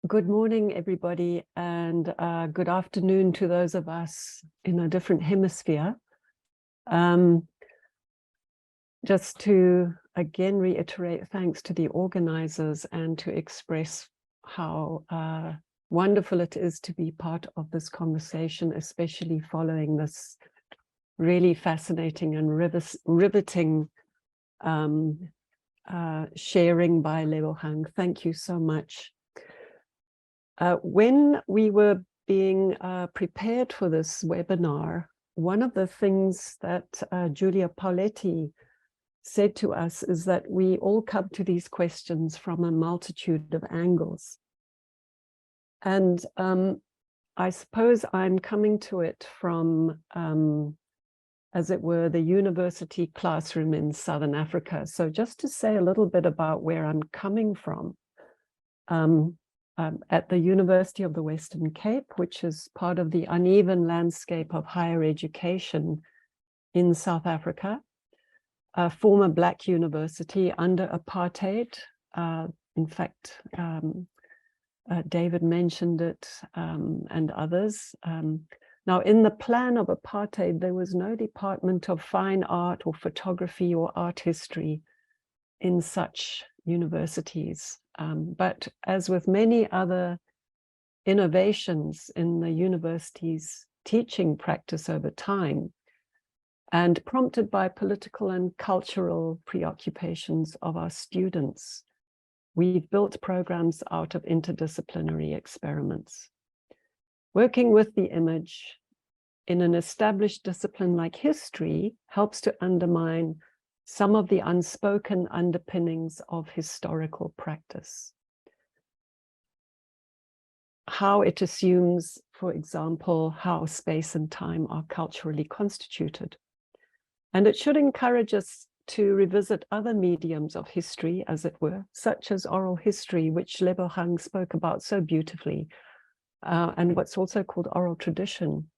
Good morning, everybody, and good afternoon to those of us in a different hemisphere. Just to again reiterate thanks to the organizers and to express how wonderful it is to be part of this conversation, especially following this really fascinating and riveting sharing by Lebohang. Thank you so much. When we were being prepared for this webinar, one of the things that Giulia Pauletti said to us is that we all come to these questions from a multitude of angles. And I suppose I'm coming to it from, as it were, the university classroom in Southern Africa. So just to say a little bit about where I'm coming from. At the University of the Western Cape, which is part of the uneven landscape of higher education in South Africa, a former Black university under apartheid. In fact, David mentioned it and others. Now, in the plan of apartheid, there was no department of fine art or photography or art history in such universities. But as with many other innovations in the university's teaching practice over time, and prompted by political and cultural preoccupations of our students, we've built programs out of interdisciplinary experiments. Working with the image in an established discipline like history helps to undermine some of the unspoken underpinnings of historical practice. How it assumes, for example, how space and time are culturally constituted. And it should encourage us to revisit other mediums of history, as it were, such as oral history, which Lebohang spoke about so beautifully, and what's also called oral tradition,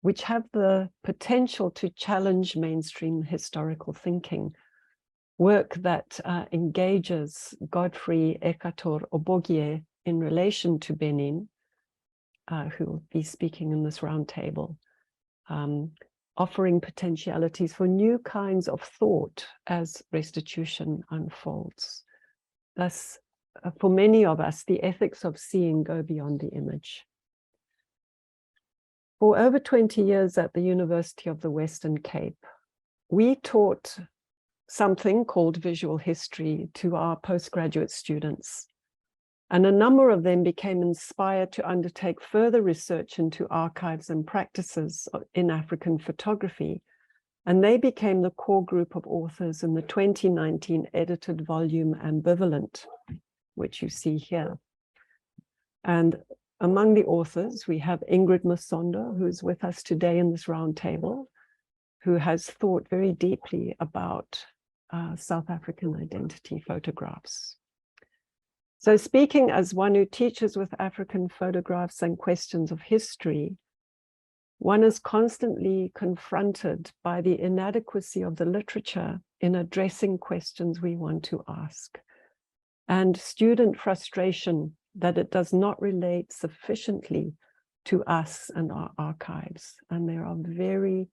which have the potential to challenge mainstream historical thinking. Work that engages Godfrey Ekhator-Obogie in relation to Benin, who will be speaking in this roundtable, offering potentialities for new kinds of thought as restitution unfolds. Thus, for many of us, the ethics of seeing go beyond the image. For over 20 years at the University of the Western Cape, we taught something called visual history to our postgraduate students. And a number of them became inspired to undertake further research into archives and practices in African photography. And they became the core group of authors in the 2019 edited volume Ambivalent, which you see here. And among the authors, we have Ingrid Masondo, who's with us today in this roundtable, who has thought very deeply about South African identity photographs. So speaking as one who teaches with African photographs and questions of history, one is constantly confronted by the inadequacy of the literature in addressing questions we want to ask, and student frustration that it does not relate sufficiently to us and our archives. And there are very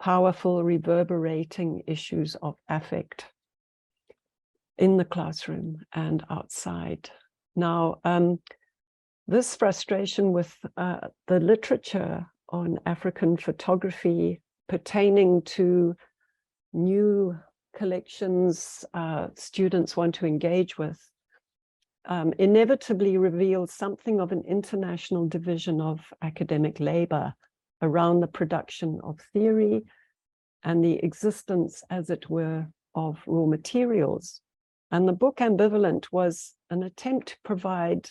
powerful reverberating issues of affect in the classroom and outside. Now, this frustration with the literature on African photography pertaining to new collections students want to engage with inevitably reveals something of an international division of academic labor around the production of theory and the existence, as it were, of raw materials. And the book Ambivalent was an attempt to provide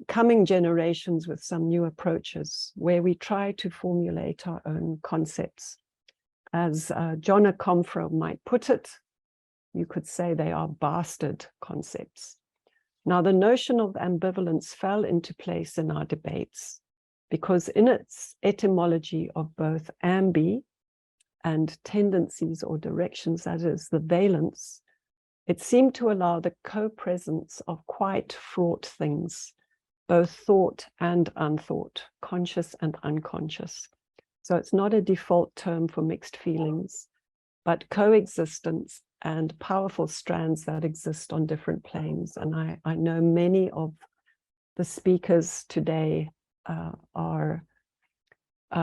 coming generations with some new approaches where we try to formulate our own concepts. As John Akomfro might put it, you could say they are bastard concepts. Now, the notion of ambivalence fell into place in our debates because in its etymology of both ambi and tendencies or directions, that is the valence, It seemed to allow the co-presence of quite fraught things, both thought and unthought, conscious and unconscious. So it's not a default term for mixed feelings, but coexistence and powerful strands that exist on different planes. And I know many of the speakers today are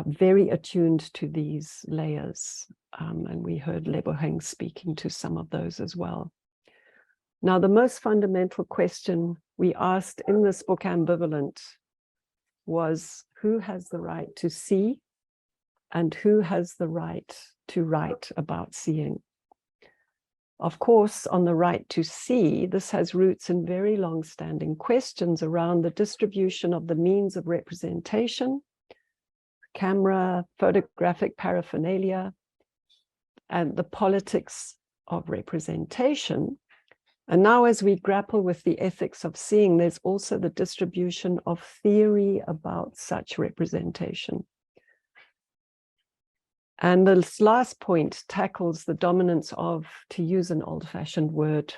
very attuned to these layers. And we heard Leboheng speaking to some of those as well. Now, the most fundamental question we asked in this book, Ambivalent, was who has the right to see and who has the right to write about seeing? Of course, on the right to see, this has roots in very long-standing questions around the distribution of the means of representation, camera, photographic paraphernalia, and the politics of representation. And now, as we grapple with the ethics of seeing, there's also the distribution of theory about such representation. And this last point tackles the dominance of, to use an old-fashioned word,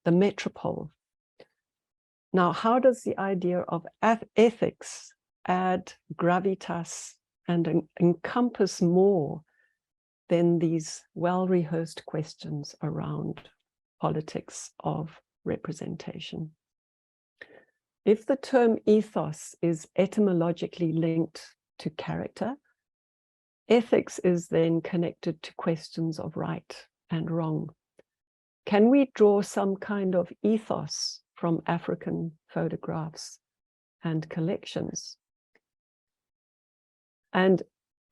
the metropole. Now, how does the idea of ethics add gravitas and encompass more than these well-rehearsed questions around politics of representation? If the term ethos is etymologically linked to character, ethics is then connected to questions of right and wrong. Can we draw some kind of ethos from African photographs and collections? And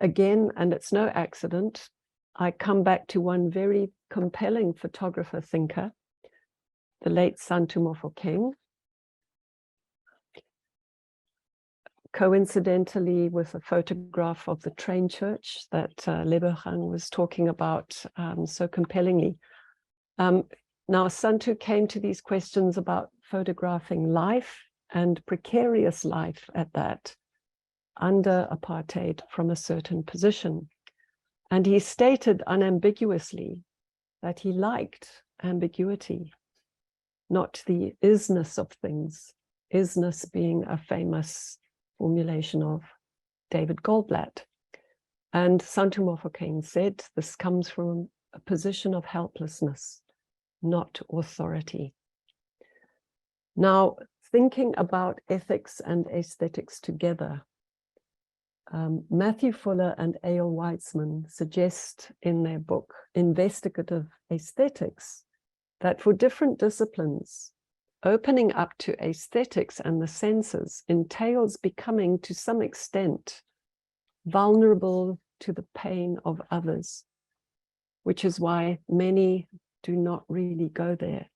again, and it's no accident, I come back to one very compelling photographer thinker, the late Santu Mofokeng, coincidentally with a photograph of the train church that Leboheng was talking about so compellingly. Now, Santu came to these questions about photographing life, and precarious life at that, under apartheid from a certain position. And he stated unambiguously that he liked ambiguity, not the isness of things, isness being a famous formulation of David Goldblatt. And Santu Mofokeng said this comes from a position of helplessness, not authority. Now, thinking about ethics and aesthetics together, Matthew Fuller and A.L. Weitzman suggest in their book, Investigative Aesthetics, that for different disciplines, opening up to aesthetics and the senses entails becoming, to some extent, vulnerable to the pain of others, which is why many do not really go there.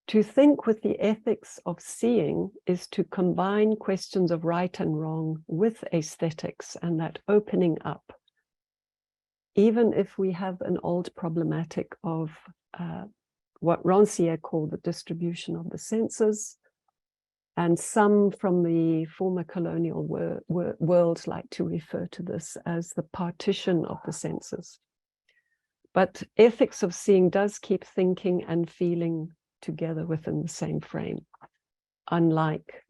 To think with the ethics of seeing is to combine questions of right and wrong with aesthetics and that opening up, even if we have an old problematic of what Rancière called the distribution of the senses, and some from the former colonial world like to refer to this as the partition of the senses. But ethics of seeing does keep thinking and feeling together within the same frame, unlike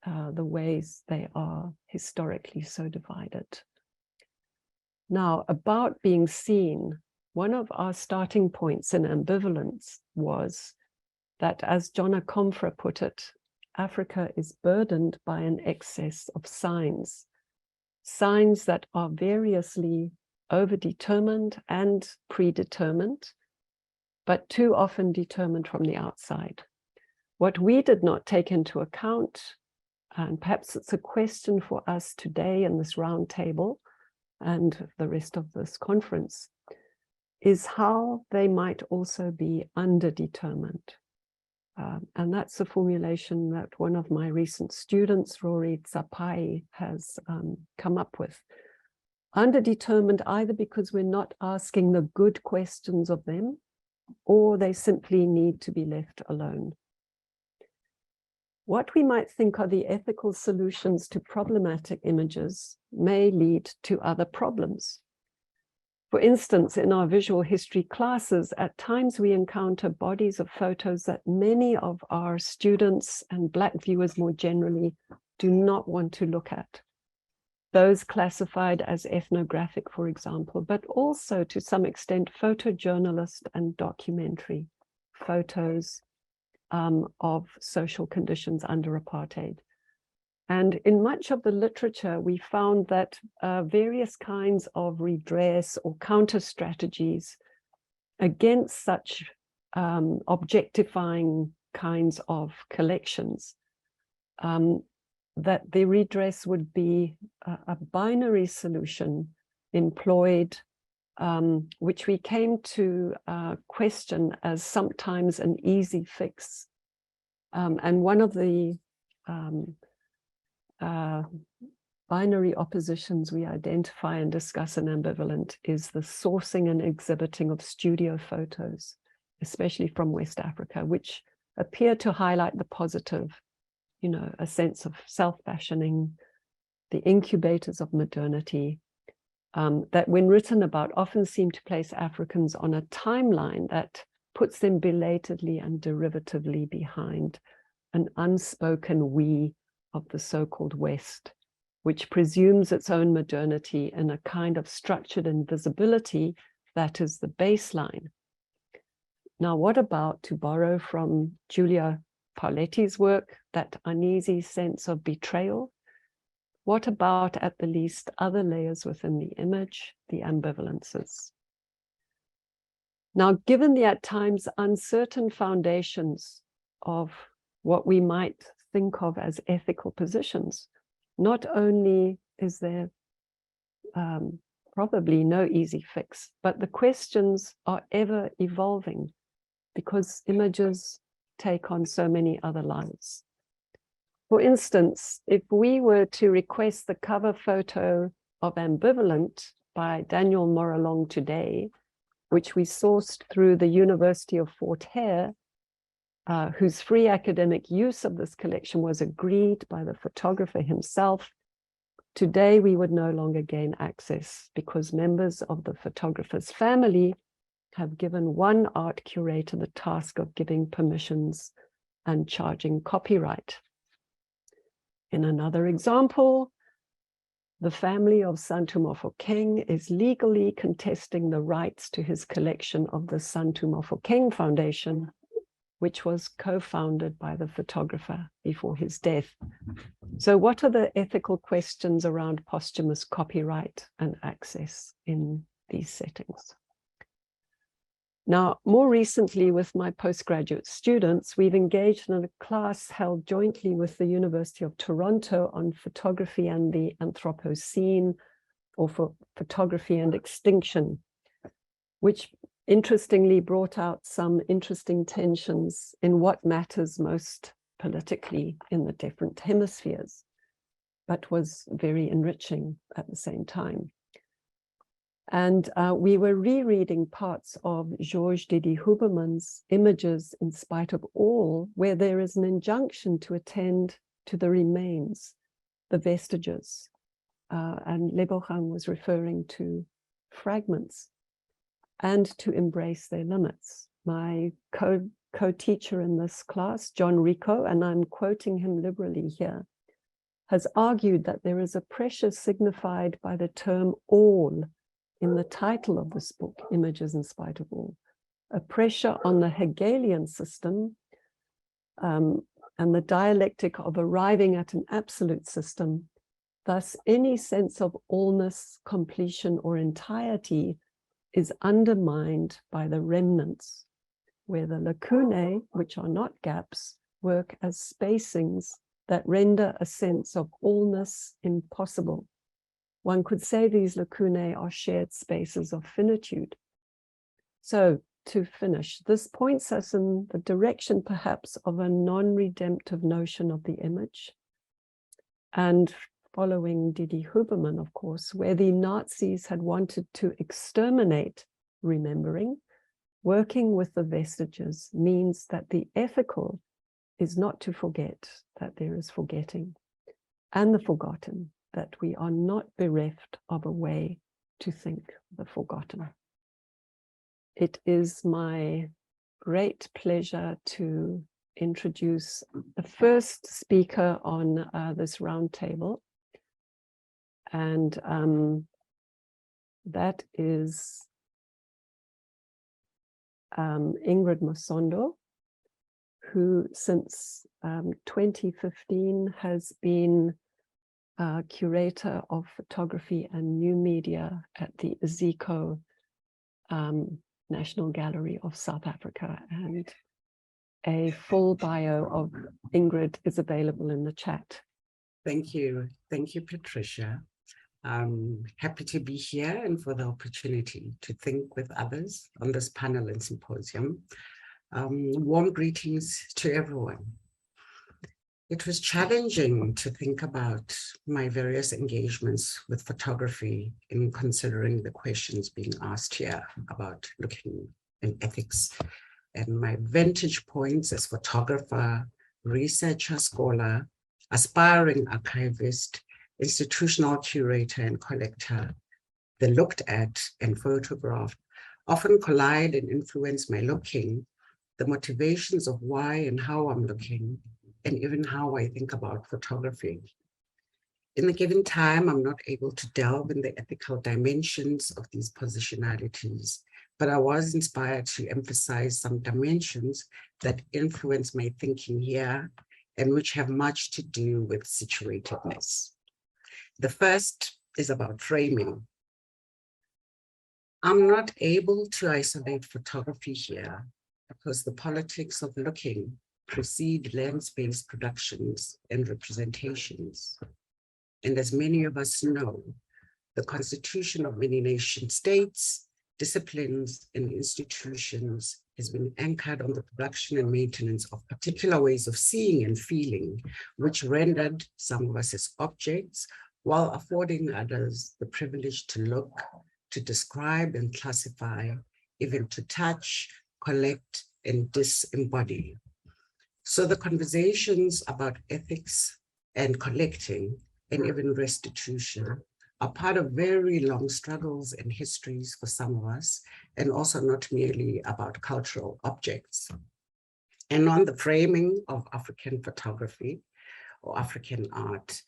the ways they are historically so divided. Now, about being seen, one of our starting points in ambivalence was that, as John Akomfra put it, Africa is burdened by an excess of signs, signs that are variously overdetermined and predetermined, but too often determined from the outside. What we did not take into account, and perhaps it's a question for us today in this roundtable and the rest of this conference, is how they might also be underdetermined. And that's a formulation that one of my recent students, Rory Tsapai, has come up with. Underdetermined either because we're not asking the good questions of them, or they simply need to be left alone. What we might think are the ethical solutions to problematic images may lead to other problems. For instance, in our visual history classes, at times we encounter bodies of photos that many of our students and Black viewers more generally do not want to look at. Those classified as ethnographic, for example, but also to some extent photojournalist and documentary photos of social conditions under apartheid. And in much of the literature, we found that various kinds of redress or counter strategies against such objectifying kinds of collections, that the redress would be a binary solution employed, which we came to question as sometimes an easy fix. And one of the binary oppositions we identify and discuss in Ambivalent is the sourcing and exhibiting of studio photos, especially from West Africa, which appear to highlight the positive, you know, a sense of self-fashioning, the incubators of modernity, that when written about often seem to place Africans on a timeline that puts them belatedly and derivatively behind an unspoken we of the so-called West, which presumes its own modernity in a kind of structured invisibility that is the baseline. Now, what about, to borrow from Giulia Pauletti's work, that uneasy sense of betrayal? What about, at the least, other layers within the image, the ambivalences? Now, given the at times uncertain foundations of what we might think of as ethical positions, not only is there probably no easy fix, but the questions are ever evolving because images take on so many other lives. For instance, if we were to request the cover photo of Ambivalent by Daniel Moralong today, which we sourced through the University of Fort Hare, whose free academic use of this collection was agreed by the photographer himself, today we would no longer gain access because members of the photographer's family have given one art curator the task of giving permissions and charging copyright. In another example, the family of Santu Mofokeng is legally contesting the rights to his collection of the Santu Mofokeng Foundation, which was co-founded by the photographer before his death. So what are the ethical questions around posthumous copyright and access in these settings? Now, more recently with my postgraduate students, we've engaged in a class held jointly with the University of Toronto on photography and the Anthropocene, or for photography and extinction, which interestingly brought out some interesting tensions in what matters most politically in the different hemispheres, but was very enriching at the same time. And we were rereading parts of Georges Didi Huberman's Images in Spite of All, where there is an injunction to attend to the remains, the vestiges. And Lebogang was referring to fragments and to embrace their limits. My co-teacher in this class, John Rico, and I'm quoting him liberally here, has argued that there is a pressure signified by the term all in the title of this book, Images in Spite of All, a pressure on the Hegelian system and the dialectic of arriving at an absolute system. Thus, any sense of allness, completion, or entirety is undermined by the remnants, where the lacunae, which are not gaps, work as spacings that render a sense of allness impossible. One could say these lacunae are shared spaces of finitude. So, to finish, this points us in the direction perhaps of a non-redemptive notion of the image. And following Didi Huberman, of course, where the Nazis had wanted to exterminate remembering, working with the vestiges means that the ethical is not to forget that there is forgetting, and the forgotten, that we are not bereft of a way to think the forgotten. It is my great pleasure to introduce the first speaker on this roundtable, and that is Ingrid Masondo, who since 2015 has been curator of photography and new media at the Iziko National Gallery of South Africa, and a full bio of Ingrid is available in the chat. Thank you, Patricia. I'm happy to be here and for the opportunity to think with others on this panel and symposium. Warm greetings to everyone. It was challenging to think about my various engagements with photography in considering the questions being asked here about looking in ethics, and my vantage points as photographer, researcher, scholar, aspiring archivist, institutional curator and collector, the looked at and photographed often collide and influence my looking, the motivations of why and how I'm looking, and even how I think about photography. In a given time, I'm not able to delve in the ethical dimensions of these positionalities, but I was inspired to emphasize some dimensions that influence my thinking here and which have much to do with situatedness. The first is about framing. I'm not able to isolate photography here because the politics of looking precede lens-based productions and representations. And as many of us know, the constitution of many nation states, disciplines, and institutions has been anchored on the production and maintenance of particular ways of seeing and feeling, which rendered some of us as objects, while affording others the privilege to look, to describe and classify, even to touch, collect, and disembody. So the conversations about ethics and collecting and even restitution are part of very long struggles and histories for some of us, and also not merely about cultural objects. And on the framing of African photography or African art,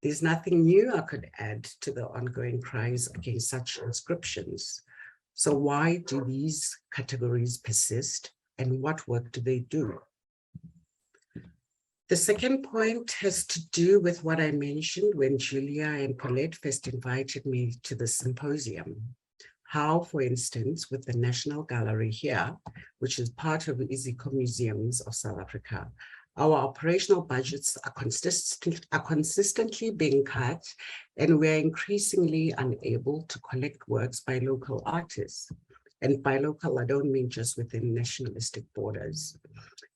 there's nothing new I could add to the ongoing cries against such inscriptions. So why do these categories persist, and what work do they do? The second point has to do with what I mentioned when Julia and Colette first invited me to the symposium. How, for instance, with the National Gallery here, which is part of the Iziko Museums of South Africa, our operational budgets are consistently being cut, and we're increasingly unable to collect works by local artists. And by local, I don't mean just within nationalistic borders.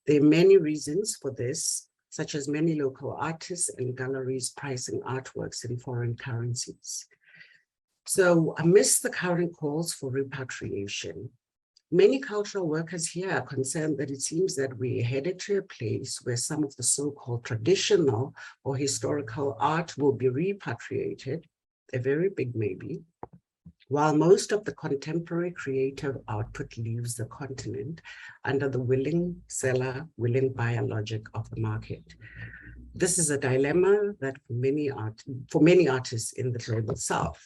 There are many reasons for this, such as many local artists and galleries pricing artworks in foreign currencies. So amidst the current calls for repatriation, many cultural workers here are concerned that it seems that we're headed to a place where some of the so-called traditional or historical art will be repatriated, a very big maybe, while most of the contemporary creative output leaves the continent under the willing seller, willing buyer logic of the market. This is a dilemma that for many artists in the global South.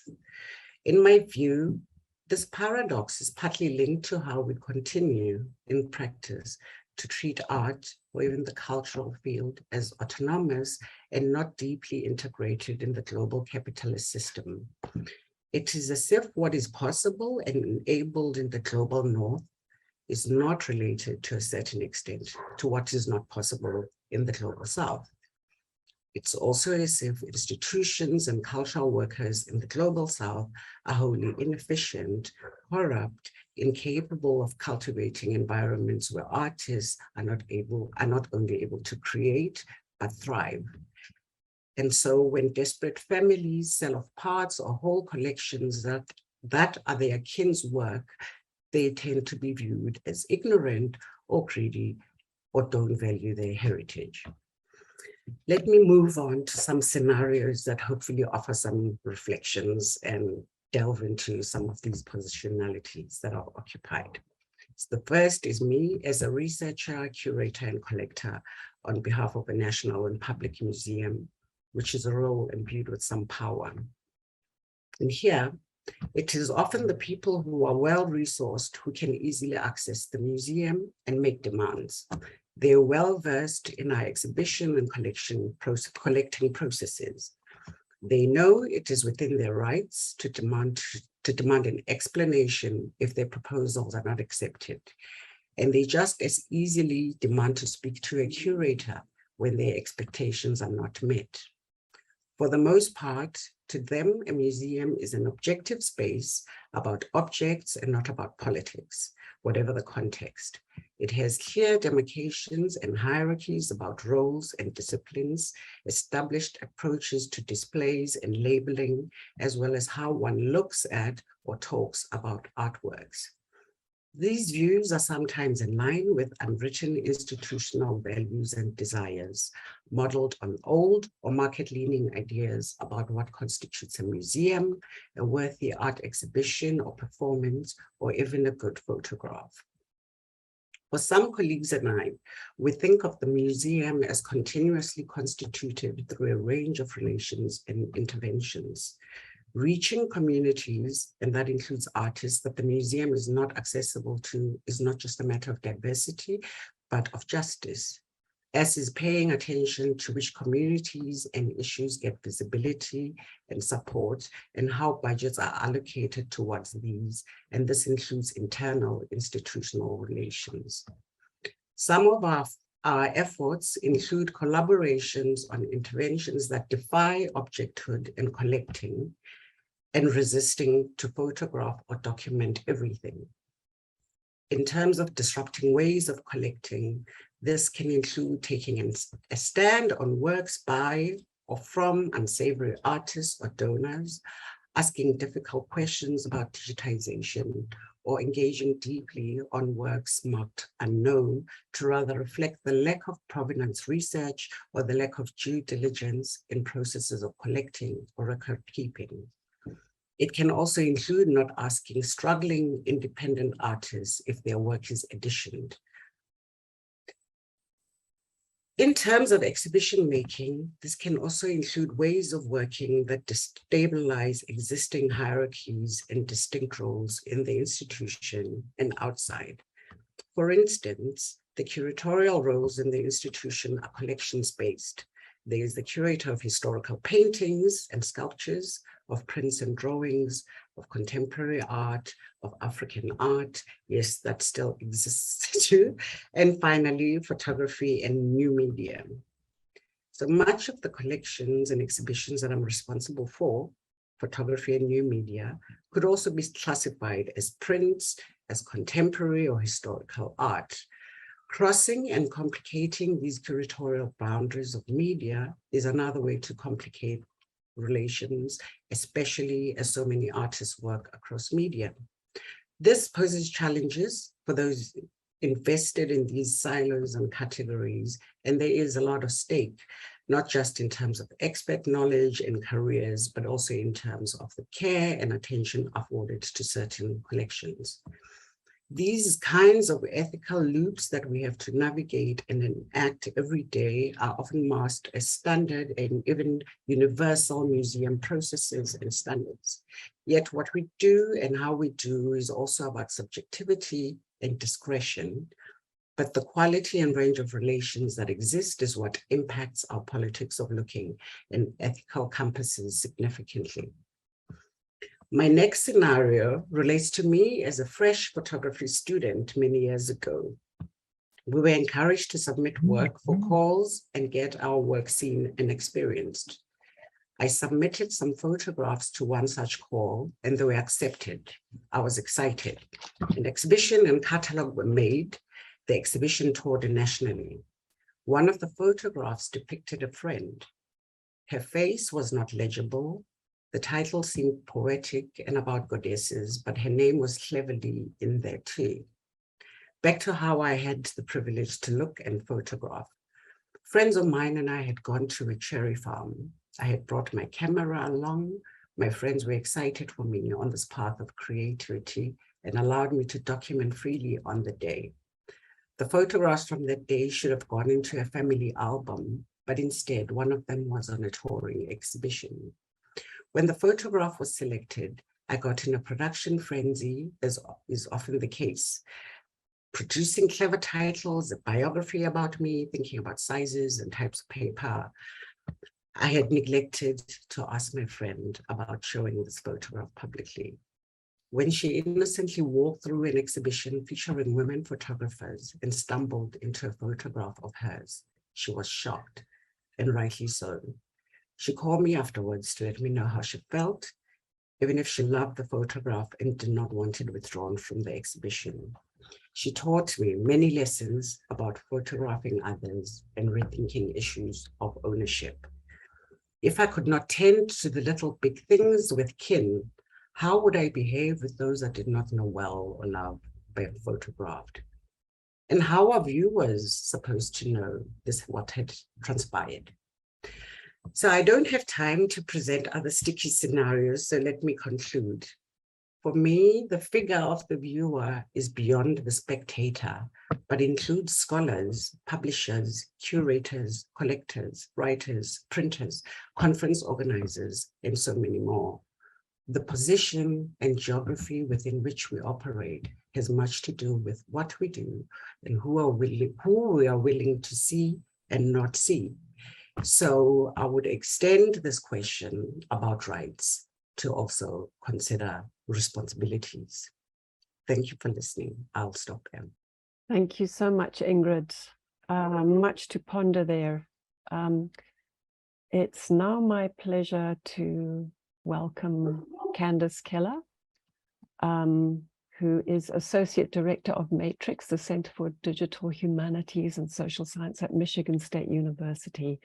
In my view, this paradox is partly linked to how we continue in practice to treat art or even the cultural field as autonomous and not deeply integrated in the global capitalist system. It is as if what is possible and enabled in the global north is not related to a certain extent to what is not possible in the global south. It's also as if institutions and cultural workers in the global south are wholly inefficient, corrupt, incapable of cultivating environments where artists are not only able to create, but thrive. And so when desperate families sell off parts or whole collections that are their kin's work, they tend to be viewed as ignorant or greedy or don't value their heritage. Let me move on to some scenarios that hopefully offer some reflections and delve into some of these positionalities that are occupied. So the first is me as a researcher, curator, and collector on behalf of a national and public museum, which is a role imbued with some power. And here, it is often the people who are well-resourced who can easily access the museum and make demands. They're well-versed in our exhibition and collecting processes. They know it is within their rights to demand an explanation if their proposals are not accepted. And they just as easily demand to speak to a curator when their expectations are not met. For the most part, to them, a museum is an objective space about objects and not about politics, whatever the context. It has clear demarcations and hierarchies about roles and disciplines, established approaches to displays and labeling, as well as how one looks at or talks about artworks. These views are sometimes in line with unwritten institutional values and desires, modeled on old or market-leaning ideas about what constitutes a museum, a worthy art exhibition or performance, or even a good photograph. For some colleagues and I, we think of the museum as continuously constituted through a range of relations and interventions, reaching communities, and that includes artists, that the museum is not accessible to is not just a matter of diversity, but of justice, as is paying attention to which communities and issues get visibility and support, and how budgets are allocated towards these, and this includes internal institutional relations. Some of our efforts include collaborations on interventions that defy objecthood and collecting, and resisting to photograph or document everything. In terms of disrupting ways of collecting, this can include taking a stand on works by or from unsavory artists or donors, asking difficult questions about digitization, or engaging deeply on works marked unknown to rather reflect the lack of provenance research or the lack of due diligence in processes of collecting or record keeping. It can also include not asking struggling independent artists if their work is editioned. In terms of exhibition making, this can also include ways of working that destabilize existing hierarchies and distinct roles in the institution and outside. For instance, the curatorial roles in the institution are collections-based. There is the curator of historical paintings and sculptures, of prints and drawings, of contemporary art, of African art, yes, that still exists too, and finally, photography and new media. So much of the collections and exhibitions that I'm responsible for, photography and new media, could also be classified as prints, as contemporary or historical art. Crossing and complicating these curatorial boundaries of media is another way to complicate relations, especially as so many artists work across media. This poses challenges for those invested in these silos and categories, and there is a lot of stake, not just in terms of expert knowledge and careers, but also in terms of the care and attention afforded to certain collections. These kinds of ethical loops that we have to navigate and enact every day are often masked as standard and even universal museum processes and standards. Yet what we do and how we do is also about subjectivity and discretion, but the quality and range of relations that exist is what impacts our politics of looking and ethical compasses significantly. My next scenario relates to me as a fresh photography student many years ago. We were encouraged to submit work for calls and get our work seen and experienced. I submitted some photographs to one such call and they were accepted. I was excited. An exhibition and catalog were made. The exhibition toured nationally. One of the photographs depicted a friend. Her face was not legible. The title seemed poetic and about goddesses, but her name was cleverly in there too. Back to how I had the privilege to look and photograph. Friends of mine and I had gone to a cherry farm. I had brought my camera along. My friends were excited for me on this path of creativity and allowed me to document freely on the day. The photographs from that day should have gone into a family album, but instead one of them was on a touring exhibition. When the photograph was selected, I got in a production frenzy, as is often the case, producing clever titles, a biography about me, thinking about sizes and types of paper. I had neglected to ask my friend about showing this photograph publicly. When she innocently walked through an exhibition featuring women photographers and stumbled into a photograph of hers, she was shocked, and rightly so. She called me afterwards to let me know how she felt, even if she loved the photograph and did not want it withdrawn from the exhibition. She taught me many lessons about photographing others and rethinking issues of ownership. If I could not tend to the little big things with kin, how would I behave with those I did not know well or love but photographed? And how are viewers supposed to know this, what had transpired? So I don't have time to present other sticky scenarios, so let me conclude. For me, the figure of the viewer is beyond the spectator, but includes scholars, publishers, curators, collectors, writers, printers, conference organizers, and so many more. The position and geography within which we operate has much to do with what we do and who we are willing to see and not see. So I would extend this question about rights to also consider responsibilities. Thank you for listening. I'll stop there. Thank you so much, Ingrid. Much to ponder there. It's now my pleasure to welcome Candace Keller, who is Associate Director of Matrix, the Center for Digital Humanities and Social Science at Michigan State University,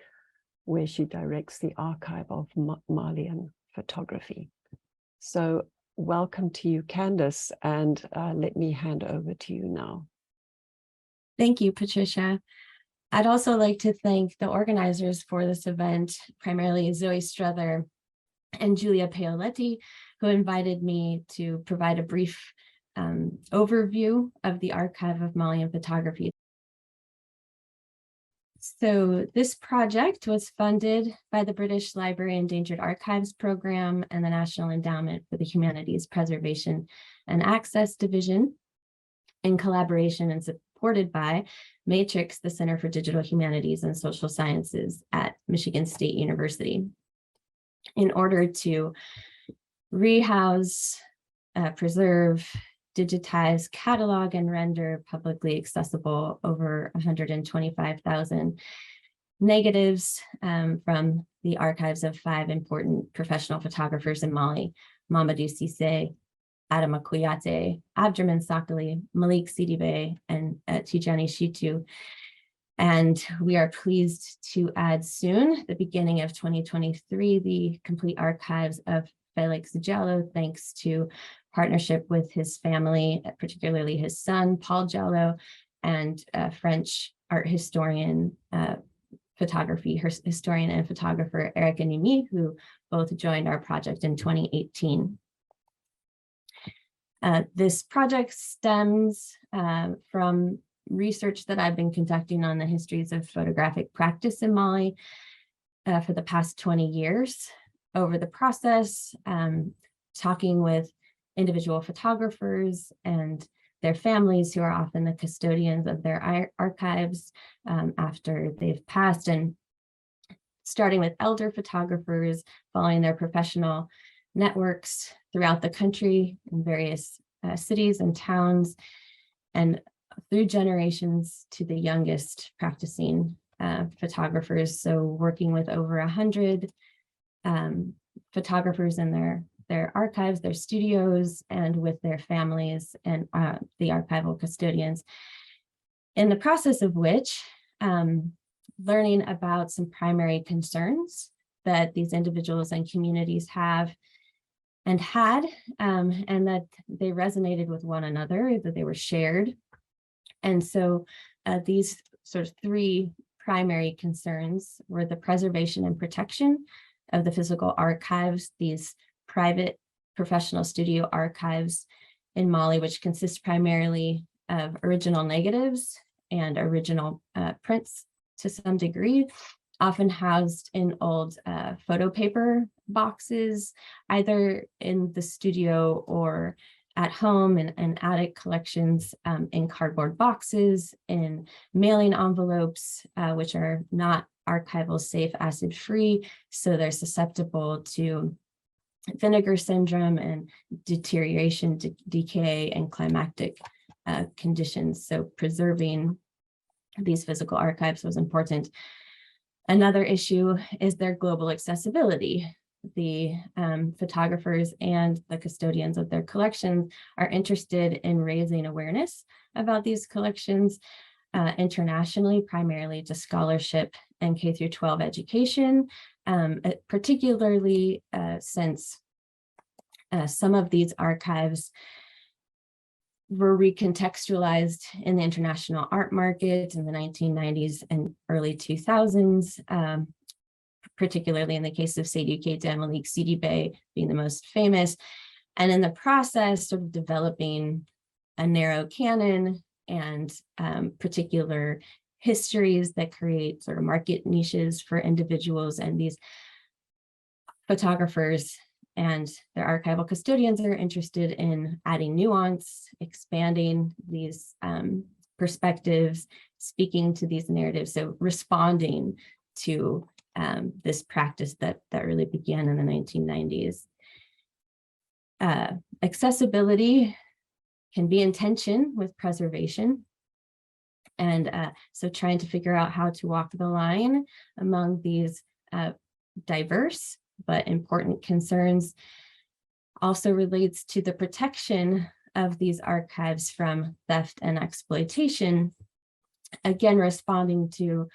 where she directs the Archive of Malian Photography. So welcome to you, Candace, and let me hand over to you now. Thank you, Patricia. I'd also like to thank the organizers for this event, primarily Zoe Struther and Julia Paoletti, who invited me to provide a brief overview of the Archive of Malian Photography. So this project was funded by the British Library Endangered Archives Program and the National Endowment for the Humanities Preservation and Access Division in collaboration and supported by Matrix, the Center for Digital Humanities and Social Sciences at Michigan State University, in order to rehouse, preserve, digitize, catalog, and render publicly accessible over 125,000 negatives from the archives of 5 important professional photographers in Mali: Mamadou Cissé, Adama Kouyaté, Abdurman Sakali, Malik Sidibe, and Tijani Shitu. And we are pleased to add soon, the beginning of 2023, the complete archives of Felix Diallo, thanks to partnership with his family, particularly his son, Paul Diallo, and French art historian, historian and photographer, Eric Animi, who both joined our project in 2018. This project stems from research that I've been conducting on the histories of photographic practice in Mali for the past 20 years. Over the process, talking with individual photographers and their families, who are often the custodians of their archives after they've passed, and starting with elder photographers, following their professional networks throughout the country in various cities and towns, and through generations to the youngest practicing photographers. So working with over 100 photographers in their archives, their studios, and with their families and the archival custodians. In the process of which, learning about some primary concerns that these individuals and communities have and had, and that they resonated with one another, that they were shared. And so these sort of 3 primary concerns were the preservation and protection of the physical archives, these private professional studio archives in Mali, which consist primarily of original negatives and original prints to some degree, often housed in old photo paper boxes, either in the studio or at home, and attic collections in cardboard boxes, in mailing envelopes, which are not archival safe, acid-free, so they're susceptible to vinegar syndrome and deterioration, decay, and climactic conditions. So preserving these physical archives was important. Another issue is their global accessibility. The photographers and the custodians of their collections are interested in raising awareness about these collections internationally, primarily to scholarship and K-12 education, particularly since some of these archives were recontextualized in the international art market in the 1990s and early 2000s, particularly in the case of Seydou Keïta and Malik Sidibé being the most famous. And in the process, sort of developing a narrow canon and particular histories that create sort of market niches for individuals, and these photographers and their archival custodians are interested in adding nuance, expanding these perspectives, speaking to these narratives, so responding to this practice that really began in the 1990s. Accessibility can be in tension with preservation. And so trying to figure out how to walk the line among these diverse but important concerns also relates to the protection of these archives from theft and exploitation, again, responding to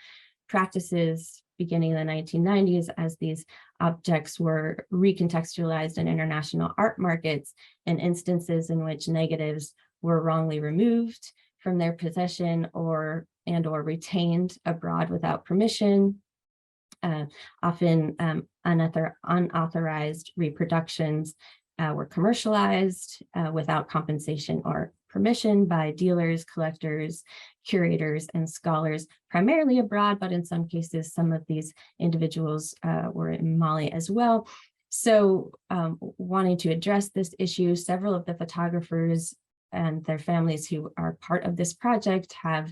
practices beginning in the 1990s as these objects were recontextualized in international art markets, and instances in which negatives were wrongly removed from their possession or retained abroad without permission. Often unauthorized reproductions were commercialized without compensation or permission by dealers, collectors, curators, and scholars, primarily abroad, but in some cases, some of these individuals were in Mali as well. So wanting to address this issue, several of the photographers and their families who are part of this project have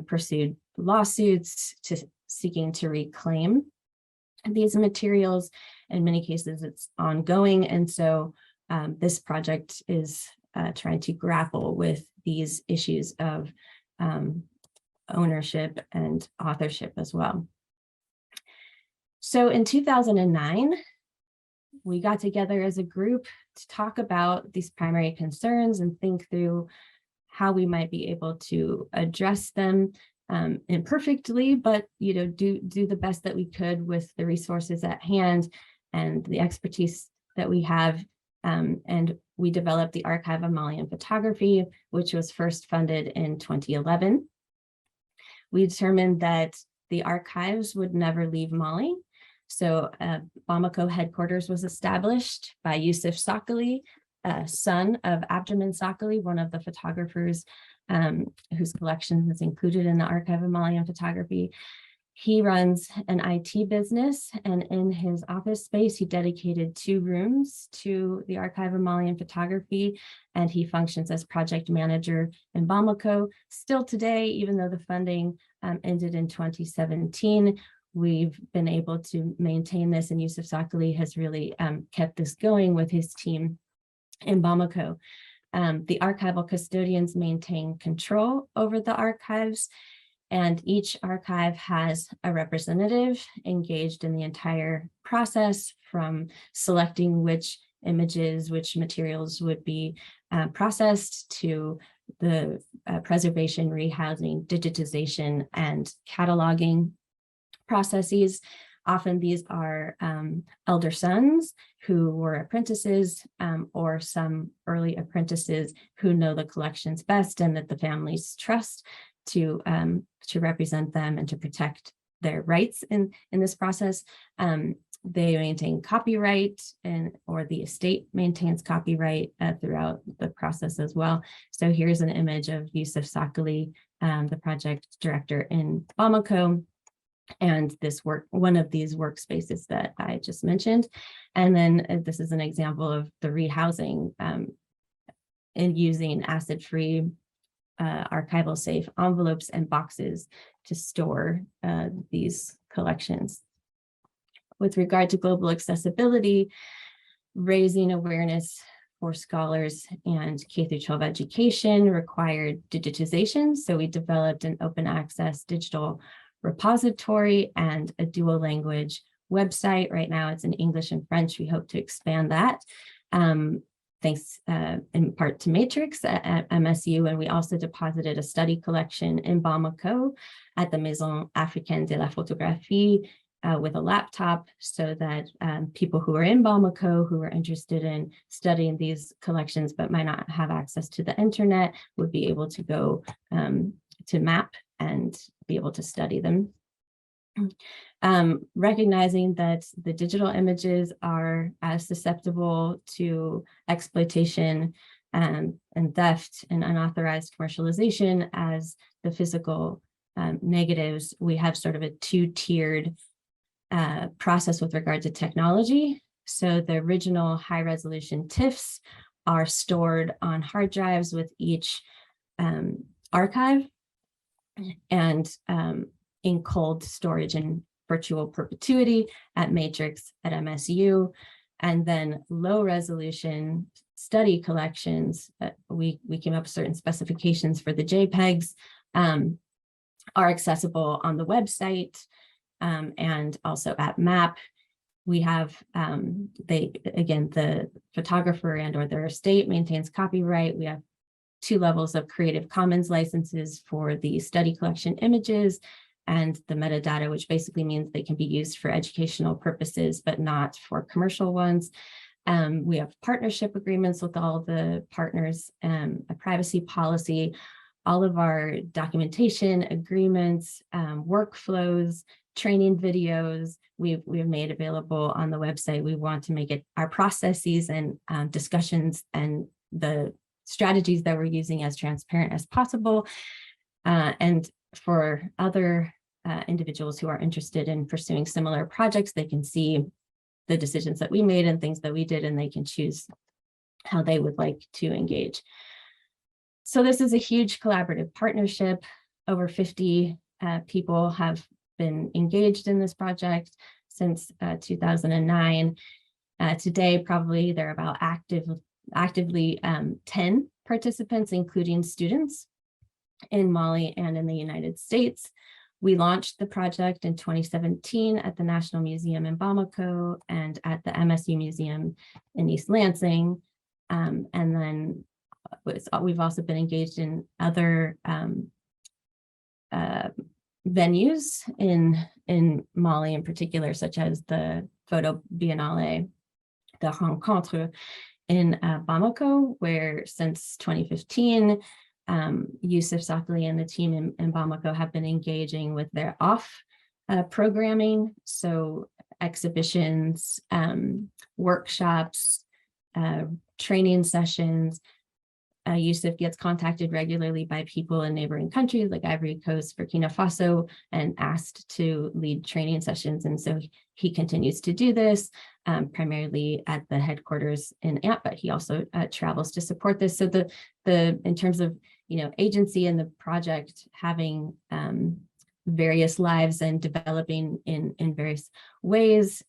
pursued lawsuits seeking to reclaim these materials. In many cases, it's ongoing. And so this project is trying to grapple with these issues of ownership and authorship as well. So in 2009, we got together as a group to talk about these primary concerns and think through how we might be able to address them imperfectly, but do the best that we could with the resources at hand and the expertise that we have. And we developed the Archive of Malian Photography, which was first funded in 2011. We determined that the archives would never leave Mali. So Bamako headquarters was established by Yusuf Sakali, son of Abdurrahman Sakali, one of the photographers whose collection is included in the Archive of Malian Photography. He runs an IT business, and in his office space, he dedicated 2 rooms to the Archive of Malian Photography, and he functions as project manager in Bamako. Still today, even though the funding ended in 2017, we've been able to maintain this, and Yusuf Sakali has really kept this going with his team in Bamako. The archival custodians maintain control over the archives, and each archive has a representative engaged in the entire process, from selecting which images, which materials would be processed, to the preservation, rehousing, digitization, and cataloging processes. Often these are elder sons who were apprentices, or some early apprentices who know the collections best and that the families trust to represent them and to protect their rights in this process. They maintain copyright or the estate maintains copyright throughout the process as well. So here's an image of Yusuf Sakali, the project director in Bamako, and this work, one of these workspaces that I just mentioned. And then this is an example of the rehousing and using acid-free archival safe envelopes and boxes to store these collections. With regard to global accessibility, raising awareness for scholars and K-12 education required digitization. So we developed an open access digital repository and a dual language website. Right now it's in English and French. We hope to expand that. Thanks in part to Matrix at MSU, and we also deposited a study collection in Bamako at the Maison Africaine de la Photographie with a laptop, so that people who are in Bamako who are interested in studying these collections but might not have access to the internet would be able to go to MAP and be able to study them. Recognizing that the digital images are as susceptible to exploitation and theft and unauthorized commercialization as the physical negatives, we have sort of a two-tiered process with regard to technology. So the original high-resolution TIFFs are stored on hard drives with each archive, and in cold storage and virtual perpetuity at Matrix at MSU. And then low resolution study collections, we came up with certain specifications for the JPEGs, are accessible on the website and also at MAP. We have, the photographer and or their estate maintains copyright. We have 2 levels of Creative Commons licenses for the study collection images and the metadata, which basically means they can be used for educational purposes, but not for commercial ones. We have partnership agreements with all the partners, a privacy policy, all of our documentation agreements, workflows, training videos, we've made available on the website. We want to make it our processes and discussions and the strategies that we're using as transparent as possible. And for other individuals who are interested in pursuing similar projects, they can see the decisions that we made and things that we did, and they can choose how they would like to engage. So this is a huge collaborative partnership. Over 50 people have been engaged in this project since 2009. Today, probably there are about actively 10 participants, including students in Mali and in the United States. We launched the project in 2017 at the National Museum in Bamako and at the MSU Museum in East Lansing. And then we've also been engaged in other venues in Mali in particular, such as the Photo Biennale, the Rencontre in Bamako, where since 2015, Yusuf Sakali and the team in Bamako have been engaging with their off programming, so exhibitions, workshops, training sessions. Yusuf gets contacted regularly by people in neighboring countries like Ivory Coast, Burkina Faso, and asked to lead training sessions. And so he continues to do this primarily at the headquarters in AMP, but he also travels to support this. So in terms of agency in the project, having various lives and developing in various ways,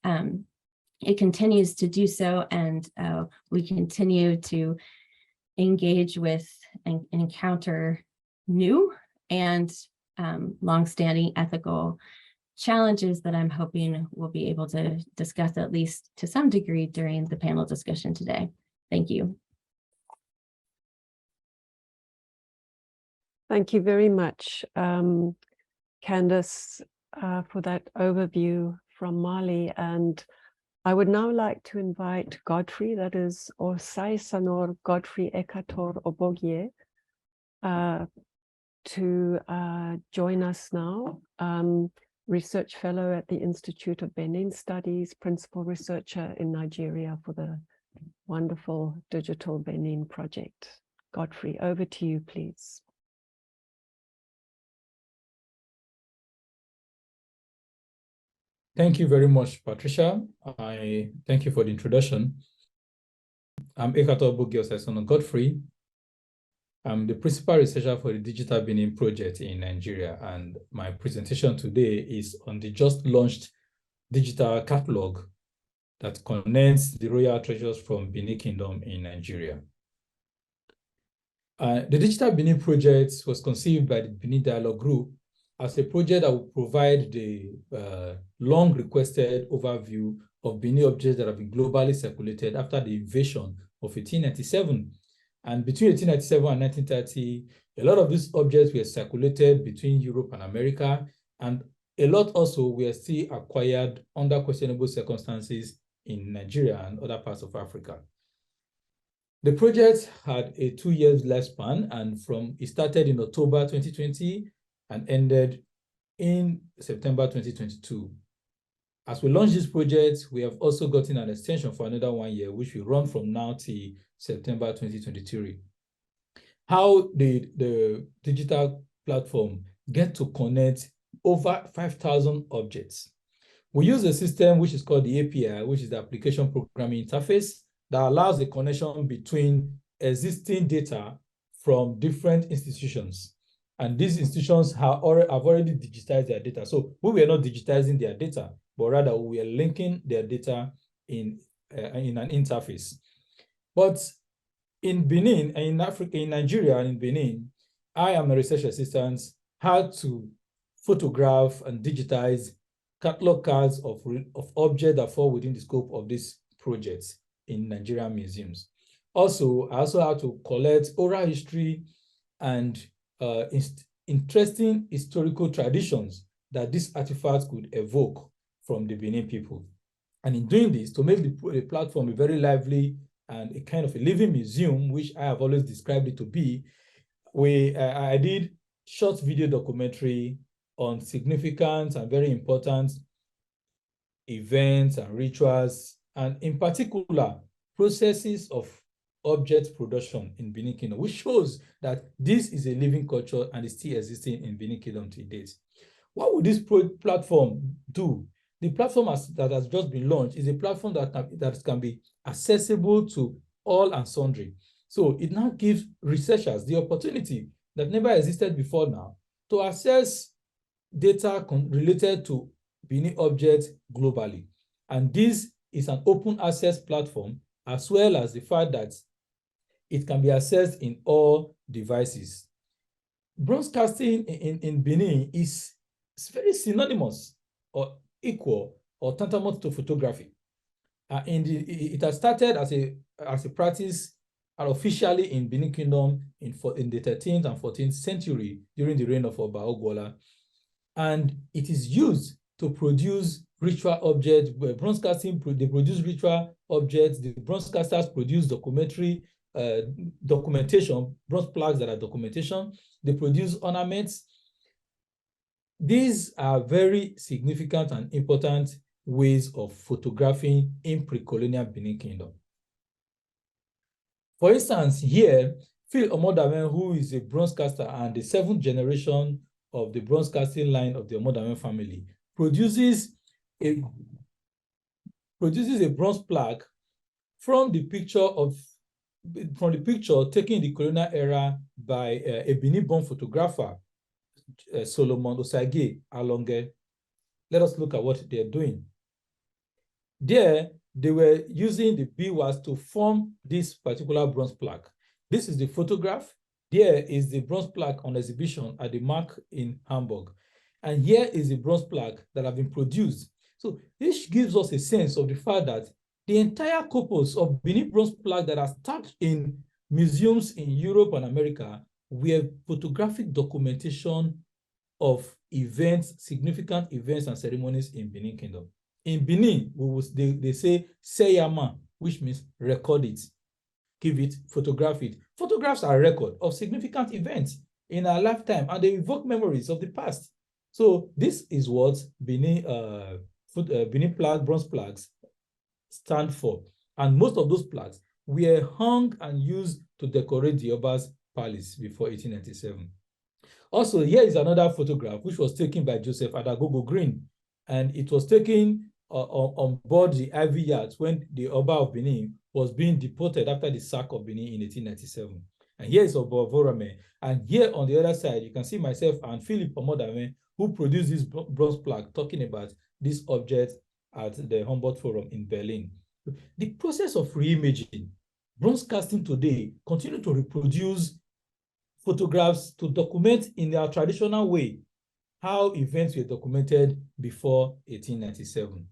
it continues to do so, and we continue to engage with and encounter new and longstanding ethical challenges that I'm hoping we'll be able to discuss at least to some degree during the panel discussion today. Thank you. Thank you very much, Candace, for that overview from Mali. And I would now like to invite Godfrey, that is Osaisonor Godfrey Ekhator-Obogie, to join us now. research fellow at the Institute of Benin Studies, principal researcher in Nigeria for the wonderful digital Benin project. Godfrey, over to you, please. Thank you very much, Patricia. I thank you for the introduction. I'm Ekhator-Obogie Osaisonor Godfrey. I'm the principal researcher for the Digital Benin project in Nigeria, and my presentation today is on the just launched digital catalog that connects the royal treasures from Benin Kingdom in Nigeria. The Digital Benin project was conceived by the Benin Dialogue Group as a project that will provide the long requested overview of Benin objects that have been globally circulated after the invasion of 1897. And between 1897 and 1930, a lot of these objects were circulated between Europe and America, and a lot also were still acquired under questionable circumstances in Nigeria and other parts of Africa. The project had a 2-year lifespan, and it started in October 2020 and ended in September 2022. As we launch this project, we have also gotten an extension for another 1 year, which will run from now till September 2023. How the digital platform get to connect over 5,000 objects. We use a system which is called the API, which is the Application Programming Interface, that allows the connection between existing data from different institutions. And these institutions have already digitized their data. So we were not digitizing their data, but rather we are linking their data in an interface. But in Benin, and in Africa, in Nigeria and in Benin, I am a research assistant, had to photograph and digitize catalog cards of objects that fall within the scope of this project in Nigerian museums. Also, I also had to collect oral history and interesting historical traditions that these artifacts could evoke from the Benin people. And in doing this, to make the platform a very lively and a kind of a living museum, which I have always described it to be, I did short video documentary on significant and very important events and rituals, and in particular, processes of object production in Benin Kingdom, which shows that this is a living culture and is still existing in Benin Kingdom to date. What would this platform do? The platform that has just been launched is a platform that can be accessible to all and sundry. So it now gives researchers the opportunity that never existed before now to access data related to Benin objects globally. And this is an open access platform, as well as the fact that it can be accessed in all devices. Broadcasting in Benin is very synonymous or equal or tantamount to photography. It has started as a practice officially in Benin Kingdom in the 13th and 14th century during the reign of Oba Ogwola. And it is used to produce ritual objects. Broadcasting, they produce ritual objects. The broadcasters produce documentation, bronze plaques that are documentation. They produce ornaments. These are very significant and important ways of photographing in pre-colonial Benin Kingdom. For instance, here, Phil Omodamen, who is a bronzecaster and the 7th generation of the bronzecasting line of the Omodamen family, produces a bronze plaque from the picture taken in the colonial era by a Benin-born photographer, Solomon Osage Alonge. Let us look at what they're doing. There, they were using the beadwork to form this particular bronze plaque. This is the photograph. There is the bronze plaque on exhibition at the Mark in Hamburg. And here is the bronze plaque that have been produced. So this gives us a sense of the fact that the entire corpus of Benin bronze plaque that are stacked in museums in Europe and America were photographic documentation of events, significant events and ceremonies in Benin Kingdom. In Benin, they say Seyama, which means record it, give it, photograph it. Photographs are a record of significant events in our lifetime, and they evoke memories of the past. So this is what Benin bronze plaques stand for. And most of those plaques were hung and used to decorate the Oba's palace before 1897. Also, here is another photograph which was taken by Joseph Adagogo Green, and it was taken on board the Ivy Yacht when the Oba of Benin was being deported after the sack of Benin in 1897. And here is Oba Vorame. And here on the other side, you can see myself and Philip Omodame, who produced this bronze plaque talking about this object at the Humboldt Forum in Berlin. The process of reimaging, bronze casting today continue to reproduce photographs to document in our traditional way how events were documented before 1897.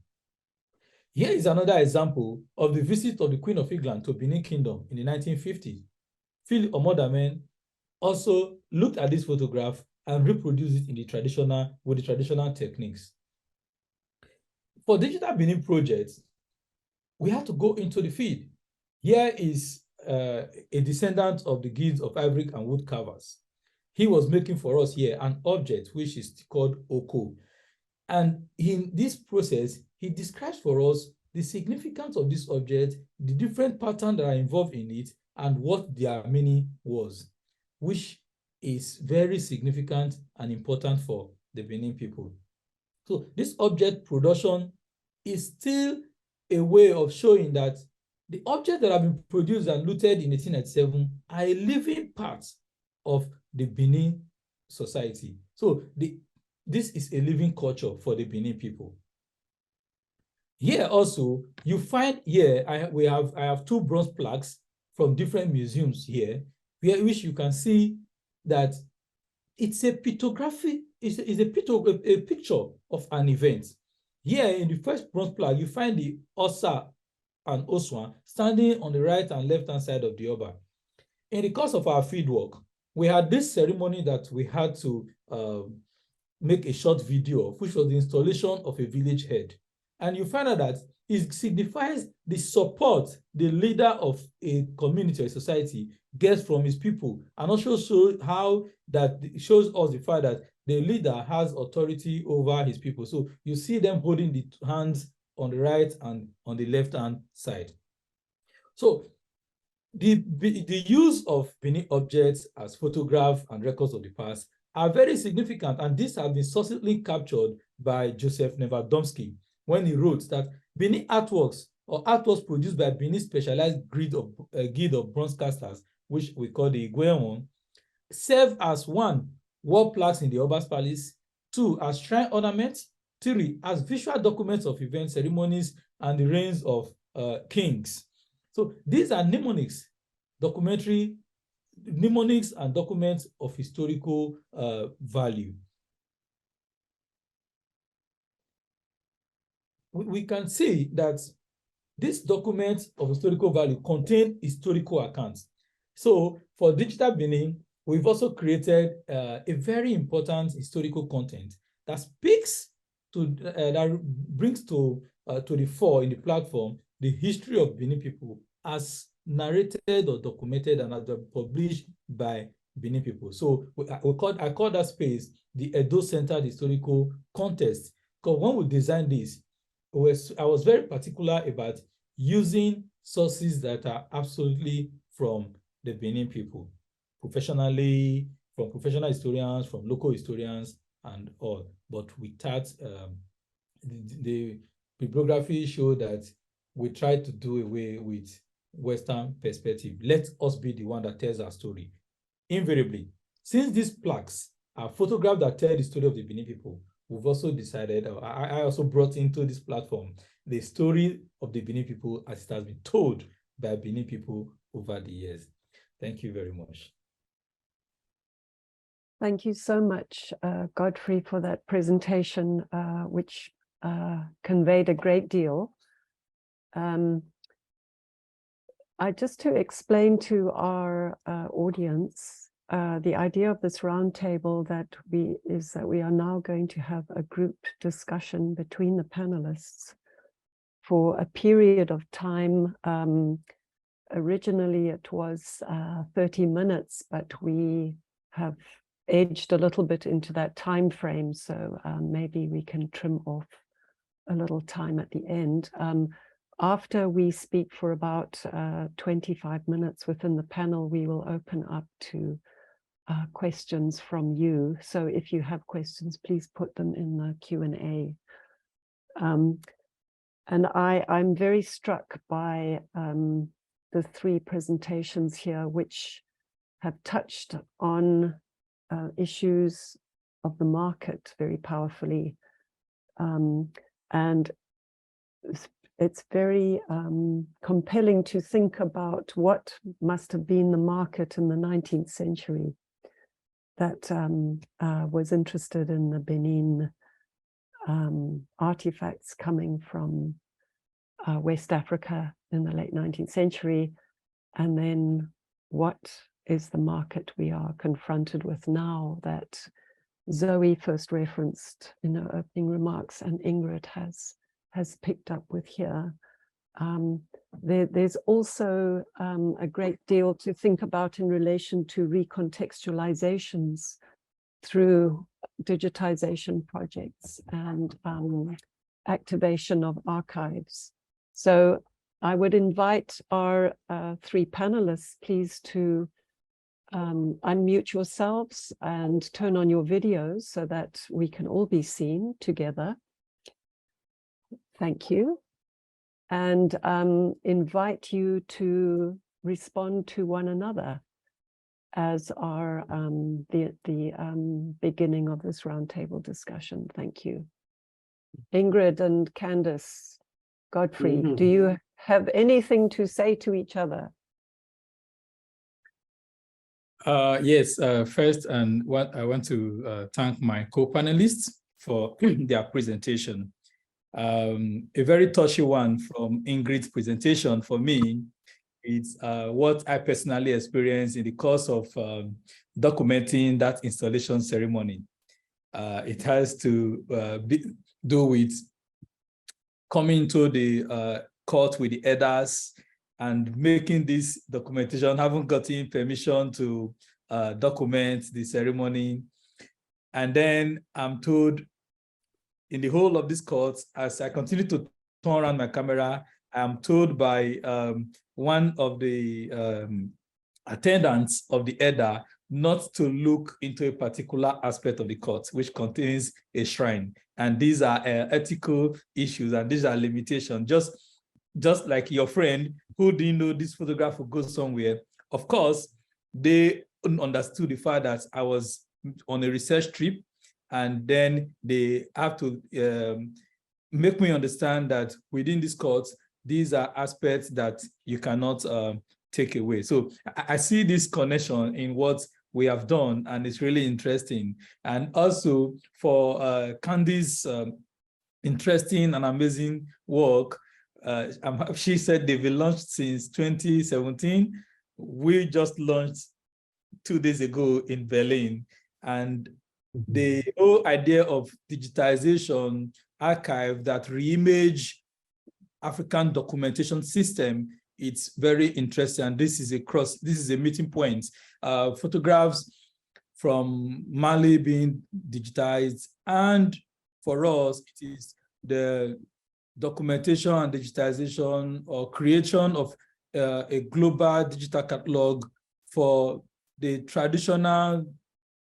Here is another example of the visit of the Queen of England to Benin Kingdom in the 1950s. Philip Omodamen also looked at this photograph and reproduced it in the traditional techniques. For digital Benin projects, we have to go into the field. Here is a descendant of the guilds of ivory and wood carvers. He was making for us here an object which is called Oko. And in this process, he describes for us the significance of this object, the different patterns that are involved in it, and what their meaning was, which is very significant and important for the Benin people. So this object production is still a way of showing that the objects that have been produced and looted in 1897 are a living part of the Benin society. So this is a living culture for the Benin people. Here also, you find here, I have two bronze plaques from different museums here, which you can see that it's a pictography, it's a picture of an event. Here in the first bronze plaque, you find the Osa and Oswan standing on the right and left-hand side of the Oba. In the course of our fieldwork, we had this ceremony that we had to make a short video of, which was the installation of a village head. And you find out that it signifies the support the leader of a community or a society gets from his people, and also shows how that shows us the fact that the leader has authority over his people. So you see them holding the hands on the right and on the left-hand side. So the use of Benin objects as photographs and records of the past are very significant, and this has been succinctly captured by Joseph Nevadomsky when he wrote that Benin artworks or artworks produced by Benin specialized guild of bronze casters, which we call the Igweon, serve as 1, wall plaques in the Oba's palace, 2, as shrine ornaments, 3, as visual documents of events, ceremonies, and the reigns of kings. So these are mnemonics, mnemonics and documents of historical value. We can see that these documents of historical value contain historical accounts. So for Digital Benin, we've also created a very important historical content that speaks to, that brings to the fore in the platform the history of Benin people as narrated or documented and as published by Benin people. So I call that space the Edo-centered historical context, because when we designed this, I was very particular about using sources that are absolutely from the Benin people, professionally, from professional historians, from local historians, and all. But without the bibliography show that we try to do away with Western perspective. Let us be the one that tells our story. Invariably, since these plaques are photographs that tell the story of the Benin people, we've also decided, I also brought into this platform the story of the Benin people as it has been told by Benin people over the years. Thank you very much. Thank you so much, Godfrey, for that presentation, which conveyed a great deal. Just to explain to our audience, the idea of this roundtable is that we are now going to have a group discussion between the panelists for a period of time. Originally it was 30 minutes, but we have edged a little bit into that time frame, so maybe we can trim off a little time at the end. After we speak for about 25 minutes within the panel, we will open up to questions from you. So if you have questions, please put them in the Q&A. And I'm very struck by the three presentations here, which have touched on issues of the market very powerfully. And it's very compelling to think about what must have been the market in the 19th century that was interested in the Benin artifacts coming from West Africa in the late 19th century. And then what is the market we are confronted with now that Zoe first referenced in her opening remarks and Ingrid has picked up with here. There's also a great deal to think about in relation to recontextualizations through digitization projects and activation of archives. So I would invite our three panelists, please, to unmute yourselves and turn on your videos so that we can all be seen together. Thank you. And invite you to respond to one another as our the beginning of this roundtable discussion. Thank you. Ingrid and Candace, Godfrey, do you have anything to say to each other? Yes, first, I want to thank my co-panelists for their presentation. A very touchy one from Ingrid's presentation for me. It's what I personally experienced in the course of documenting that installation ceremony. It has to do with coming to the court with the elders and making this documentation, haven't gotten permission to document the ceremony. And then I'm told in the whole of this court, as I continue to turn around my camera, I'm told by one of the attendants of the elder not to look into a particular aspect of the court, which contains a shrine. And these are ethical issues, and these are limitations. Just like your friend who didn't know this photograph would go somewhere. Of course, they understood the fact that I was on a research trip, and then they have to make me understand that within this court, these are aspects that you cannot take away. So I see this connection in what we have done, and it's really interesting. And also for Candace's interesting and amazing work, she said they've been launched since 2017. We just launched 2 days ago in Berlin. And the whole idea of digitization archive that reimage African documentation system, it's very interesting. And this is a meeting point. Photographs from Mali being digitized. And for us, it is the documentation and digitization or creation of a global digital catalog for the traditional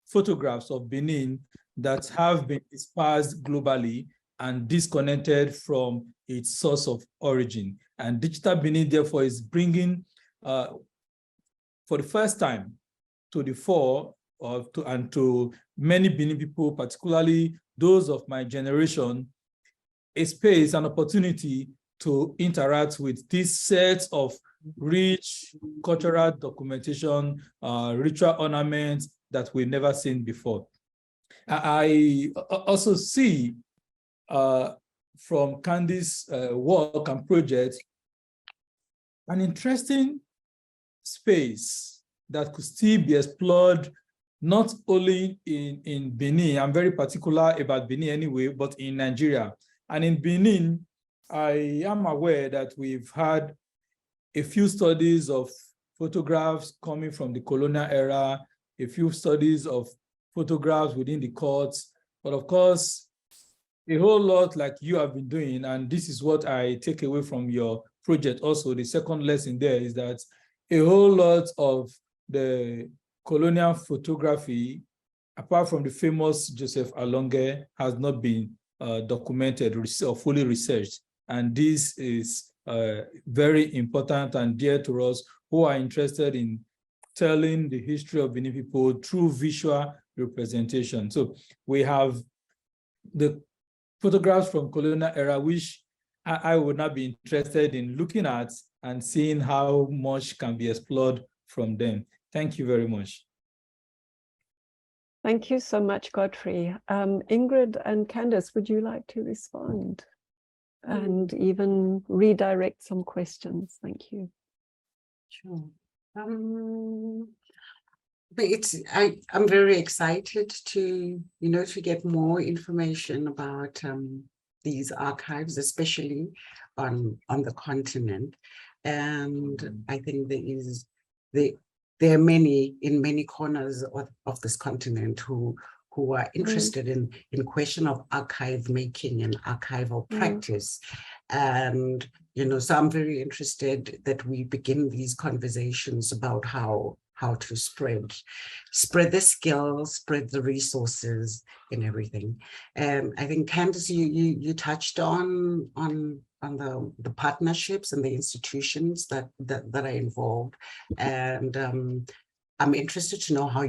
photographs of Benin that have been dispersed globally and disconnected from its source of origin. And Digital Benin, therefore, is bringing, for the first time, to the fore, and to many Benin people, particularly those of my generation, a space, an opportunity to interact with this set of rich cultural documentation, ritual ornaments that we've never seen before. I also see from Candace's work and project an interesting space that could still be explored, not only in Benin. I'm very particular about Benin anyway, but in Nigeria. And in Benin, I am aware that we've had a few studies of photographs coming from the colonial era, a few studies of photographs within the courts, but of course, a whole lot like you have been doing, and this is what I take away from your project also. The second lesson there is that a whole lot of the colonial photography, apart from the famous Joseph Alonge, has not been documented or fully researched. And this is very important and dear to us who are interested in telling the history of Benin people through visual representation. So we have the photographs from colonial era, which I would not be interested in looking at and seeing how much can be explored from them. Thank you very much. Thank you so much, Godfrey. Ingrid and Candace, would you like to respond and even redirect some questions? Thank you. Sure. But I'm very excited to, to get more information about these archives, especially on the continent. And I think there are many in many corners of this continent who are interested in question of archive making and archival practice. And, so I'm very interested that we begin these conversations about how to spread the skills, spread the resources and everything. And I think, Candace, you touched on the partnerships and the institutions that are involved. And I'm interested to know how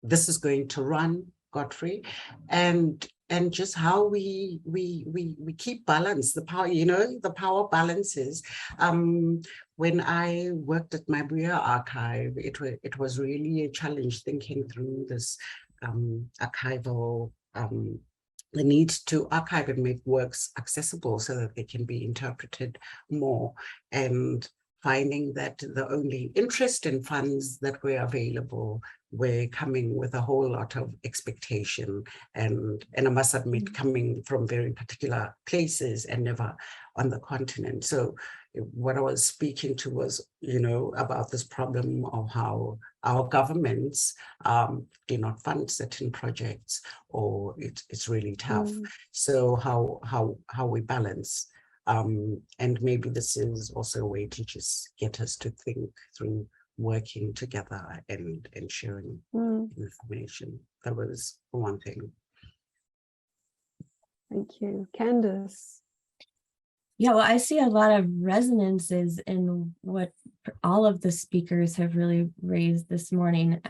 this is going to run, Godfrey, and just how we keep balance, the power, the power balances. When I worked at my Buya archive, it was really a challenge thinking through this archival, the need to archive and make works accessible so that they can be interpreted more, and finding that the only interest and funds that were available were coming with a whole lot of expectation, and I must admit, coming from very particular places and never on the continent. So what I was speaking to was, about this problem of how our governments do not fund certain projects, or it's really tough. So how we balance, and maybe this is also a way to just get us to think through working together and sharing information. That was one thing. Thank you. Candace. Yeah, well, I see a lot of resonances in what all of the speakers have really raised this morning,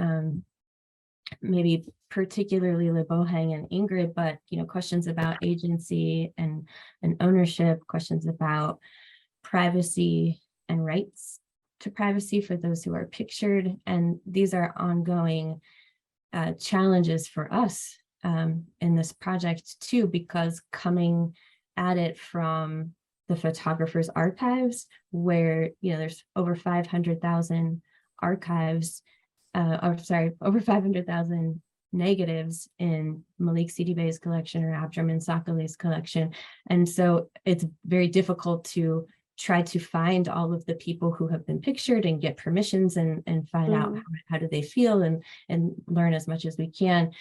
maybe particularly Lebohang and Ingrid, but, questions about agency and ownership, questions about privacy and rights to privacy for those who are pictured. And these are ongoing challenges for us in this project too, because coming at it from the photographers' archives, where there's over 500,000 archives, over 500,000 negatives in Malik Sidibé's collection or Abdurrahman Sakale's collection, and so it's very difficult to try to find all of the people who have been pictured and get permissions and find out how do they feel and learn as much as we can.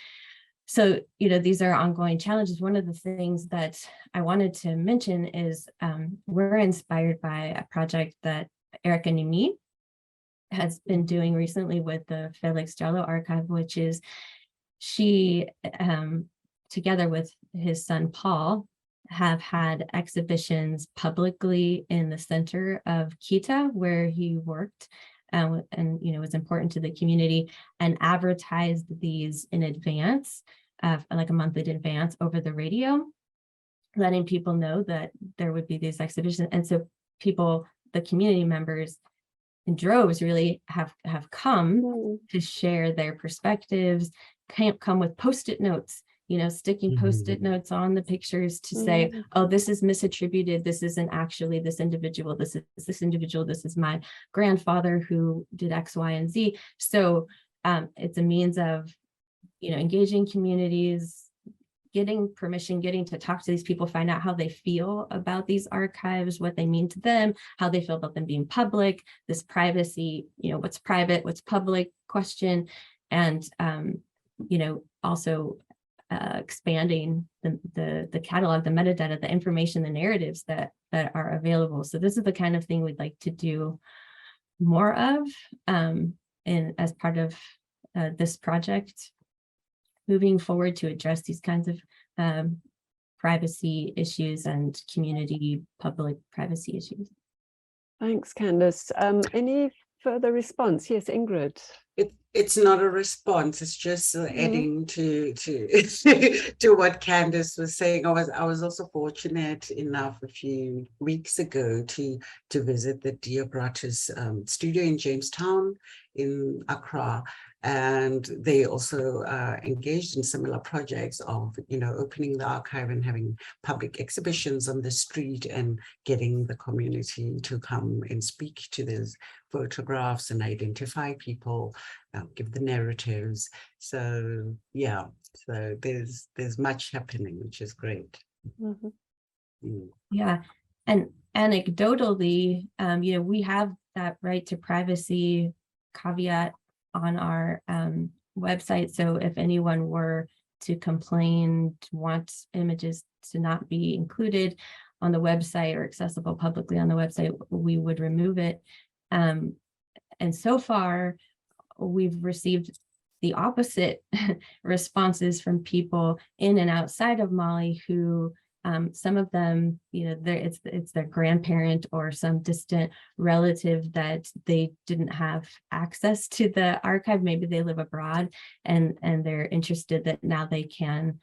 So, these are ongoing challenges. One of the things that I wanted to mention is we're inspired by a project that Erica Nimi has been doing recently with the Felix Jallo Archive, which is she, together with his son, Paul, have had exhibitions publicly in the center of Keïta, where he worked, and was important to the community, and advertised these in advance, like a month in advance over the radio, letting people know that there would be these exhibitions. And so people, the community members in droves, really have come to share their perspectives, come with Post-it notes, sticking Post-it notes on the pictures to say, oh, this is misattributed. This isn't actually this individual. This is this individual. This is my grandfather who did X, Y, and Z. So it's a means of, engaging communities, getting permission, getting to talk to these people, find out how they feel about these archives, what they mean to them, how they feel about them being public, this privacy, what's private, what's public question. and also expanding the catalog, the metadata, the information, the narratives that are available. So this is the kind of thing we'd like to do more of, and as part of this project moving forward to address these kinds of privacy issues and community public privacy issues. Thanks, Candace. Any further response? Yes, Ingrid. It's not a response. It's just adding to to what Candace was saying. I was also fortunate enough a few weeks ago to visit the Diabratis studio in Jamestown, in Accra, and they also engaged in similar projects of opening the archive and having public exhibitions on the street and getting the community to come and speak to these photographs and identify people, give the narratives. So yeah, so there's much happening, which is great. Yeah, and anecdotally, we have that right to privacy caveat on our website. So if anyone were to complain, want images to not be included on the website or accessible publicly on the website, we would remove it. And so far, we've received the opposite responses from people in and outside of Mali who some of them, it's their grandparent or some distant relative that they didn't have access to the archive. Maybe they live abroad and they're interested that now they can,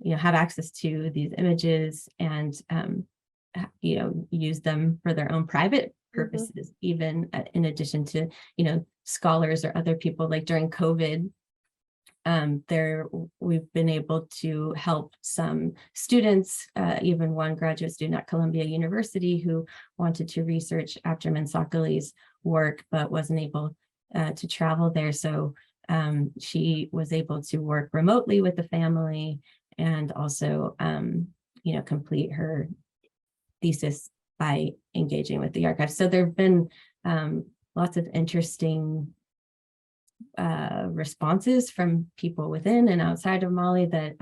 have access to these images and, use them for their own private purposes, even in addition to, scholars or other people. Like during COVID, we've been able to help some students, even one graduate student at Columbia University who wanted to research Abderrahmane Sakali's work, but wasn't able to travel there. So she was able to work remotely with the family and also, complete her thesis by engaging with the archive. So there have been lots of interesting responses from people within and outside of Mali that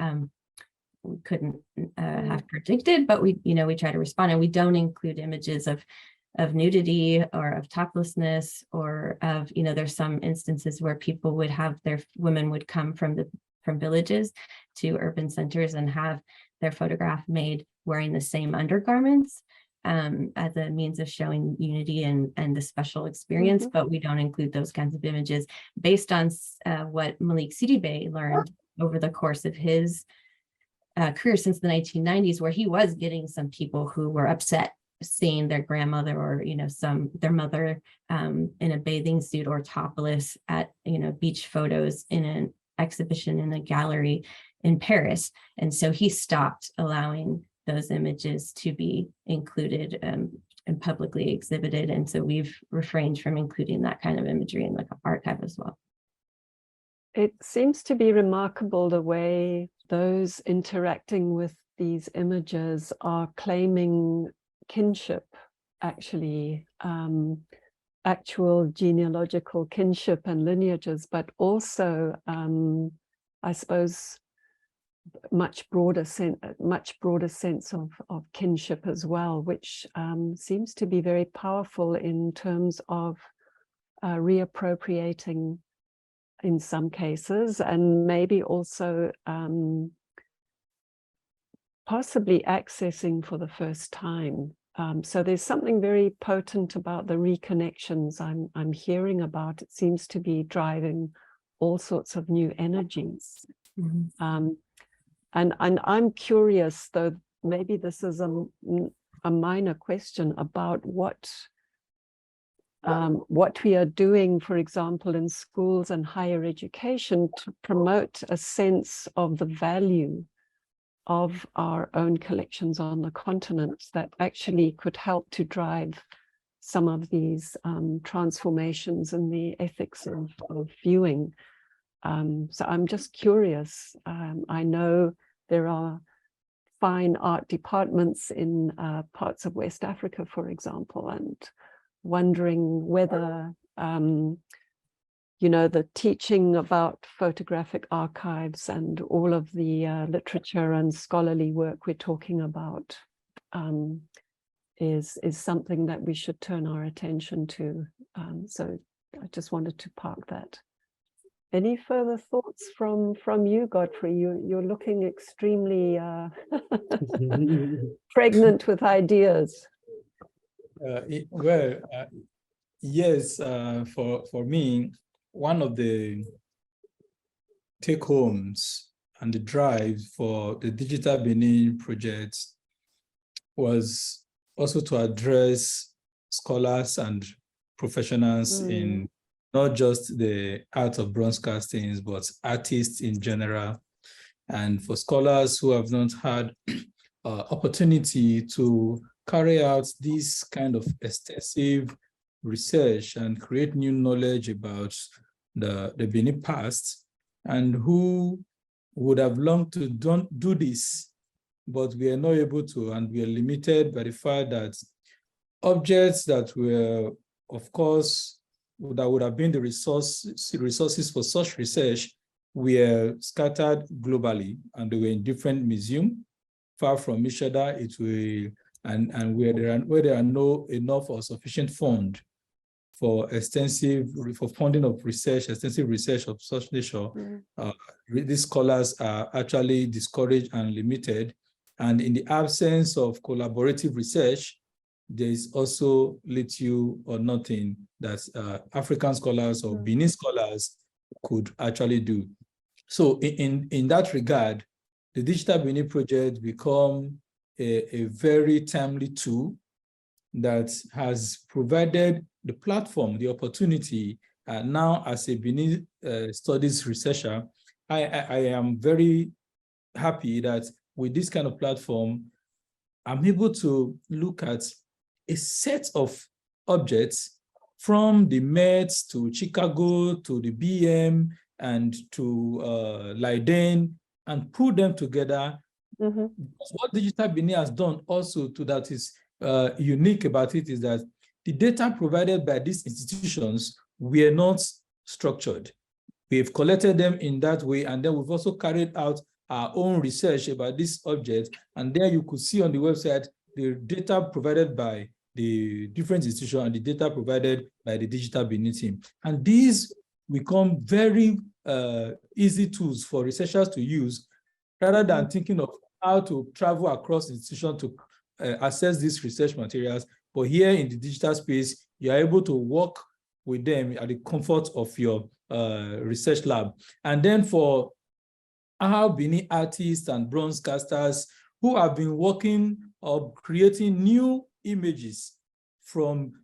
we couldn't have predicted, but we try to respond, and we don't include images of nudity or of toplessness or of, there's some instances where people would have women would come from villages to urban centers and have their photograph made wearing the same undergarments as a means of showing unity and the special experience, but we don't include those kinds of images based on what Malik Sidibé learned over the course of his career since the 1990s, where he was getting some people who were upset seeing their grandmother or their mother in a bathing suit or topless at beach photos in an exhibition in a gallery in Paris. And so he stopped allowing those images to be included and publicly exhibited. And so we've refrained from including that kind of imagery in the archive as well. It seems to be remarkable the way those interacting with these images are claiming kinship, actually, actual genealogical kinship and lineages, but also, I suppose, much broader sense of kinship as well, which seems to be very powerful in terms of reappropriating in some cases, and maybe also possibly accessing for the first time. So there's something very potent about the reconnections I'm hearing about. It seems to be driving all sorts of new energies. And I'm curious, though maybe this is a minor question, about what we are doing, for example, in schools and higher education to promote a sense of the value of our own collections on the continent that actually could help to drive some of these transformations in the ethics of viewing. So I'm just curious. I know there are fine art departments in parts of West Africa, for example, and wondering whether you know, the teaching about photographic archives and all of the literature and scholarly work we're talking about is something that we should turn our attention to. So I just wanted to park that. Any further thoughts from you, Godfrey? You're looking extremely pregnant with ideas. Yes, for me, one of the take-homes and the drive for the Digital Benin project was also to address scholars and professionals in not just the art of broadcastings, but artists in general. And for scholars who have not had opportunity to carry out this kind of extensive research and create new knowledge about the Benin past, and who would have longed to do this, but we are not able to, and we are limited by the fact that objects that were, of course, that would have been the resources for such research were scattered globally, and they were in different museums, far from each other. And where there are no enough or sufficient fund for funding of research, extensive research of such nature, these scholars are actually discouraged and limited. And in the absence of collaborative research, there is also little or nothing that African scholars or Benin scholars could actually do. So in that regard, the Digital Benin project become a very timely tool that has provided the platform, the opportunity. Now, as a Benin studies researcher, I am very happy that with this kind of platform, I'm able to look at a set of objects from the Mets to Chicago to the BM and to Leiden, and put them together. What Digital Benin has done also to that is unique about it is that the data provided by these institutions were not structured. We've collected them in that way, and then we've also carried out our own research about this object. And there you could see on the website the data provided by the different institutions and the data provided by the Digital Benin team. And these become very easy tools for researchers to use, rather than thinking of how to travel across institutions to access these research materials. But here in the digital space, you are able to work with them at the comfort of your research lab. And then for our Benin artists and broadcasters who have been working or creating new images from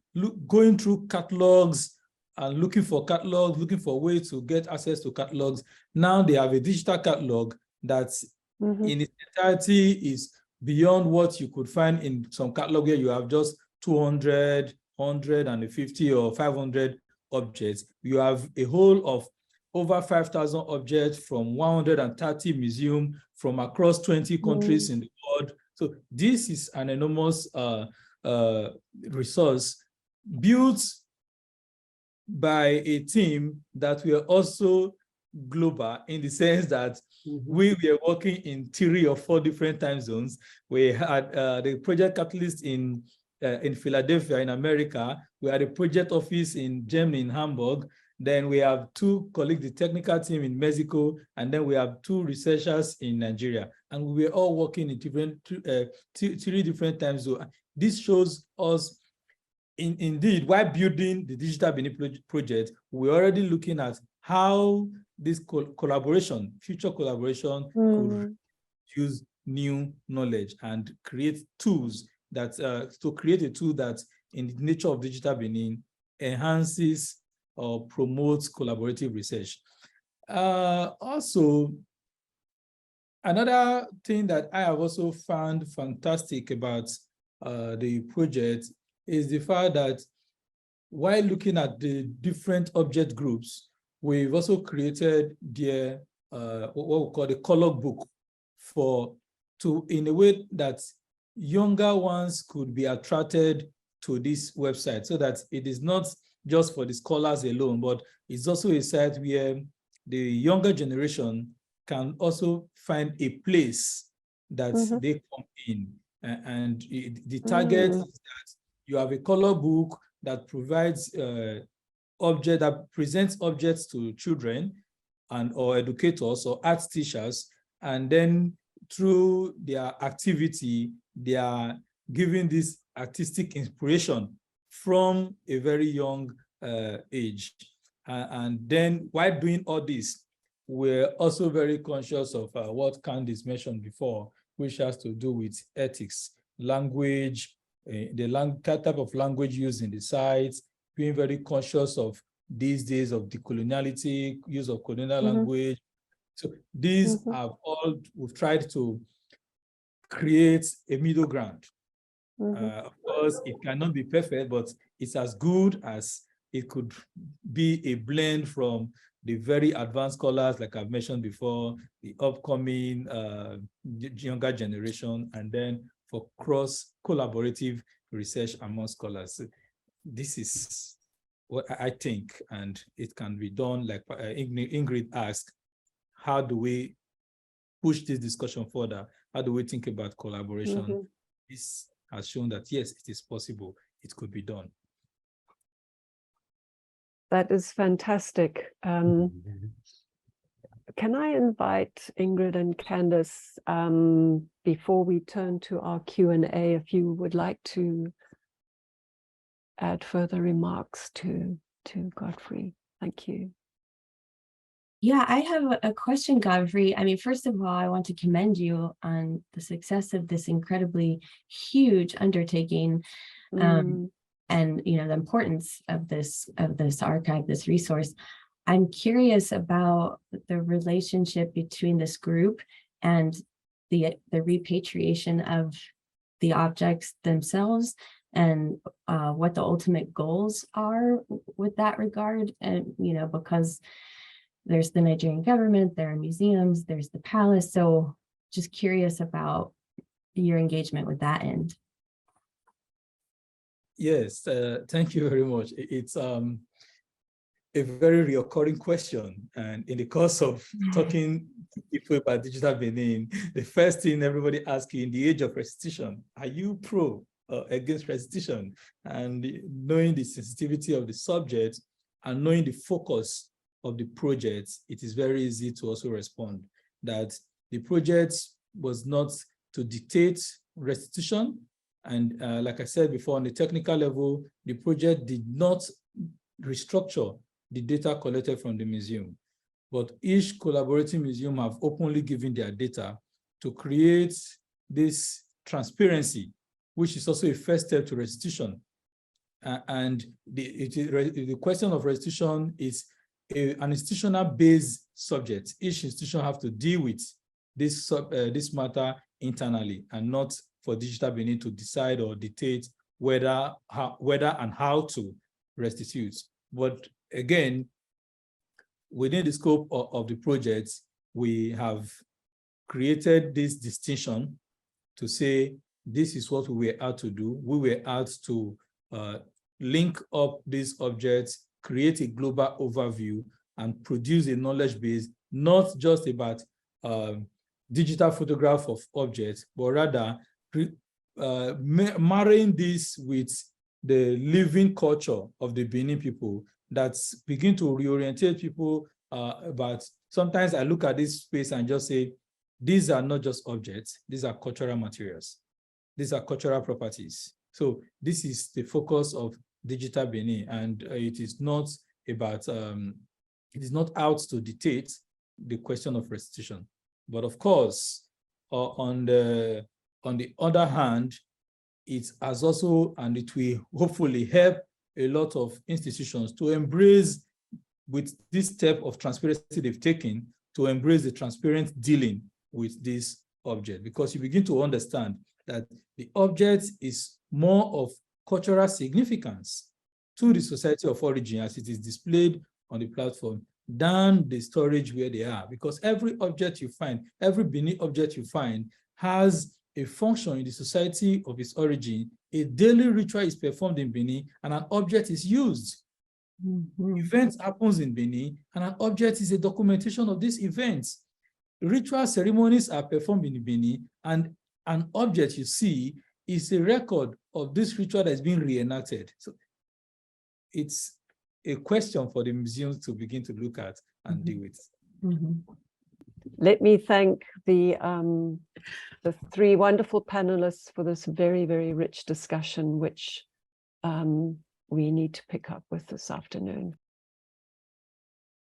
going through catalogs and looking for catalogs, looking for ways to get access to catalogs. Now they have a digital catalog that in its entirety is beyond what you could find in some catalog where you have just 200, 150 or 500 objects. You have a whole of over 5,000 objects from 130 museums from across 20 countries in the world. So this is an enormous resource built by a team that were also global, in the sense that we were working in 3 or 4 different time zones. We had the project catalyst in Philadelphia, in America. We had a project office in Germany, in Hamburg. Then we have 2 colleagues, the technical team in Mexico, and then we have 2 researchers in Nigeria. And we were all working in 3 different time zones. This shows us, indeed, while building the Digital Benin project, we're already looking at how this collaboration, future collaboration, could use new knowledge and create tools that, to create a tool that, in the nature of Digital Benin, enhances or promotes collaborative research. Also, another thing that I have also found fantastic about the project is the fact that while looking at the different object groups, we've also created the what we call the color book in a way that younger ones could be attracted to this website, so that it is not just for the scholars alone, but it's also a site where the younger generation can also find a place that they come in. And the target is that you have a color book that provides that presents objects to children or educators or art teachers, and then through their activity, they are giving this artistic inspiration from a very young age. And then while doing all this, we're also very conscious of what Candace mentioned before, which has to do with ethics, language, the type of language used in the sites, being very conscious of these days of decoloniality, use of colonial language. So these have all, we've tried to create a middle ground. Of course, it cannot be perfect, but it's as good as it could be a blend from the very advanced scholars, like I've mentioned before, the upcoming younger generation, and then for cross-collaborative research among scholars. This is what I think, and it can be done, like Ingrid asked, how do we push this discussion further? How do we think about collaboration? This has shown that, yes, it is possible. It could be done. That is fantastic. Can I invite Ingrid and Candace, before we turn to our Q&A, if you would like to add further remarks to Godfrey? Thank you. Yeah, I have a question, Godfrey. I mean, first of all, I want to commend you on the success of this incredibly huge undertaking, and the importance of this archive, this resource. I'm curious about the relationship between this group and the repatriation of the objects themselves, and what the ultimate goals are with that regard. And because there's the Nigerian government, there are museums, there's the palace. So just curious about your engagement with that end. Yes, thank you very much. It's a very recurring question. And in the course of talking to people about Digital Benin, the first thing everybody asks you in the age of restitution, are you pro or against restitution? And knowing the sensitivity of the subject and knowing the focus of the project, it is very easy to also respond that the project was not to dictate restitution. And like I said before, on the technical level, the project did not restructure the data collected from the museum, but each collaborating museum have openly given their data to create this transparency, which is also a first step to restitution. And the question of restitution is an institutional-based subject. Each institution have to deal with this matter internally, and not for Digital Benin to decide or dictate whether and how to restitute. But again, within the scope of the project, we have created this distinction to say, this is what we were out to do. We were out to link up these objects, create a global overview, and produce a knowledge base, not just about digital photograph of objects, but rather marrying this with the living culture of the Benin people that's begin to reorientate people about. Sometimes I look at this space and just say, these are not just objects, these are cultural materials. These are cultural properties. So this is the focus of Digital Benin, and it is not about, it is not out to dictate the question of restitution. But of course, on the other hand, it has also, and it will hopefully help a lot of institutions to embrace, with this step of transparency they've taken, to embrace the transparent dealing with this object, because you begin to understand that the object is more of cultural significance to the society of origin as it is displayed on the platform than the storage where they are. Because every object you find, every Benin object you find has a function in the society of its origin. A daily ritual is performed in Benin and an object is used. Events happens in Benin, and an object is a documentation of these events. Ritual ceremonies are performed in Benin, and an object you see is a record of this ritual that is being reenacted. So it's a question for the museums to begin to look at and deal with. Let me thank the three wonderful panelists for this very, very rich discussion, which we need to pick up with this afternoon.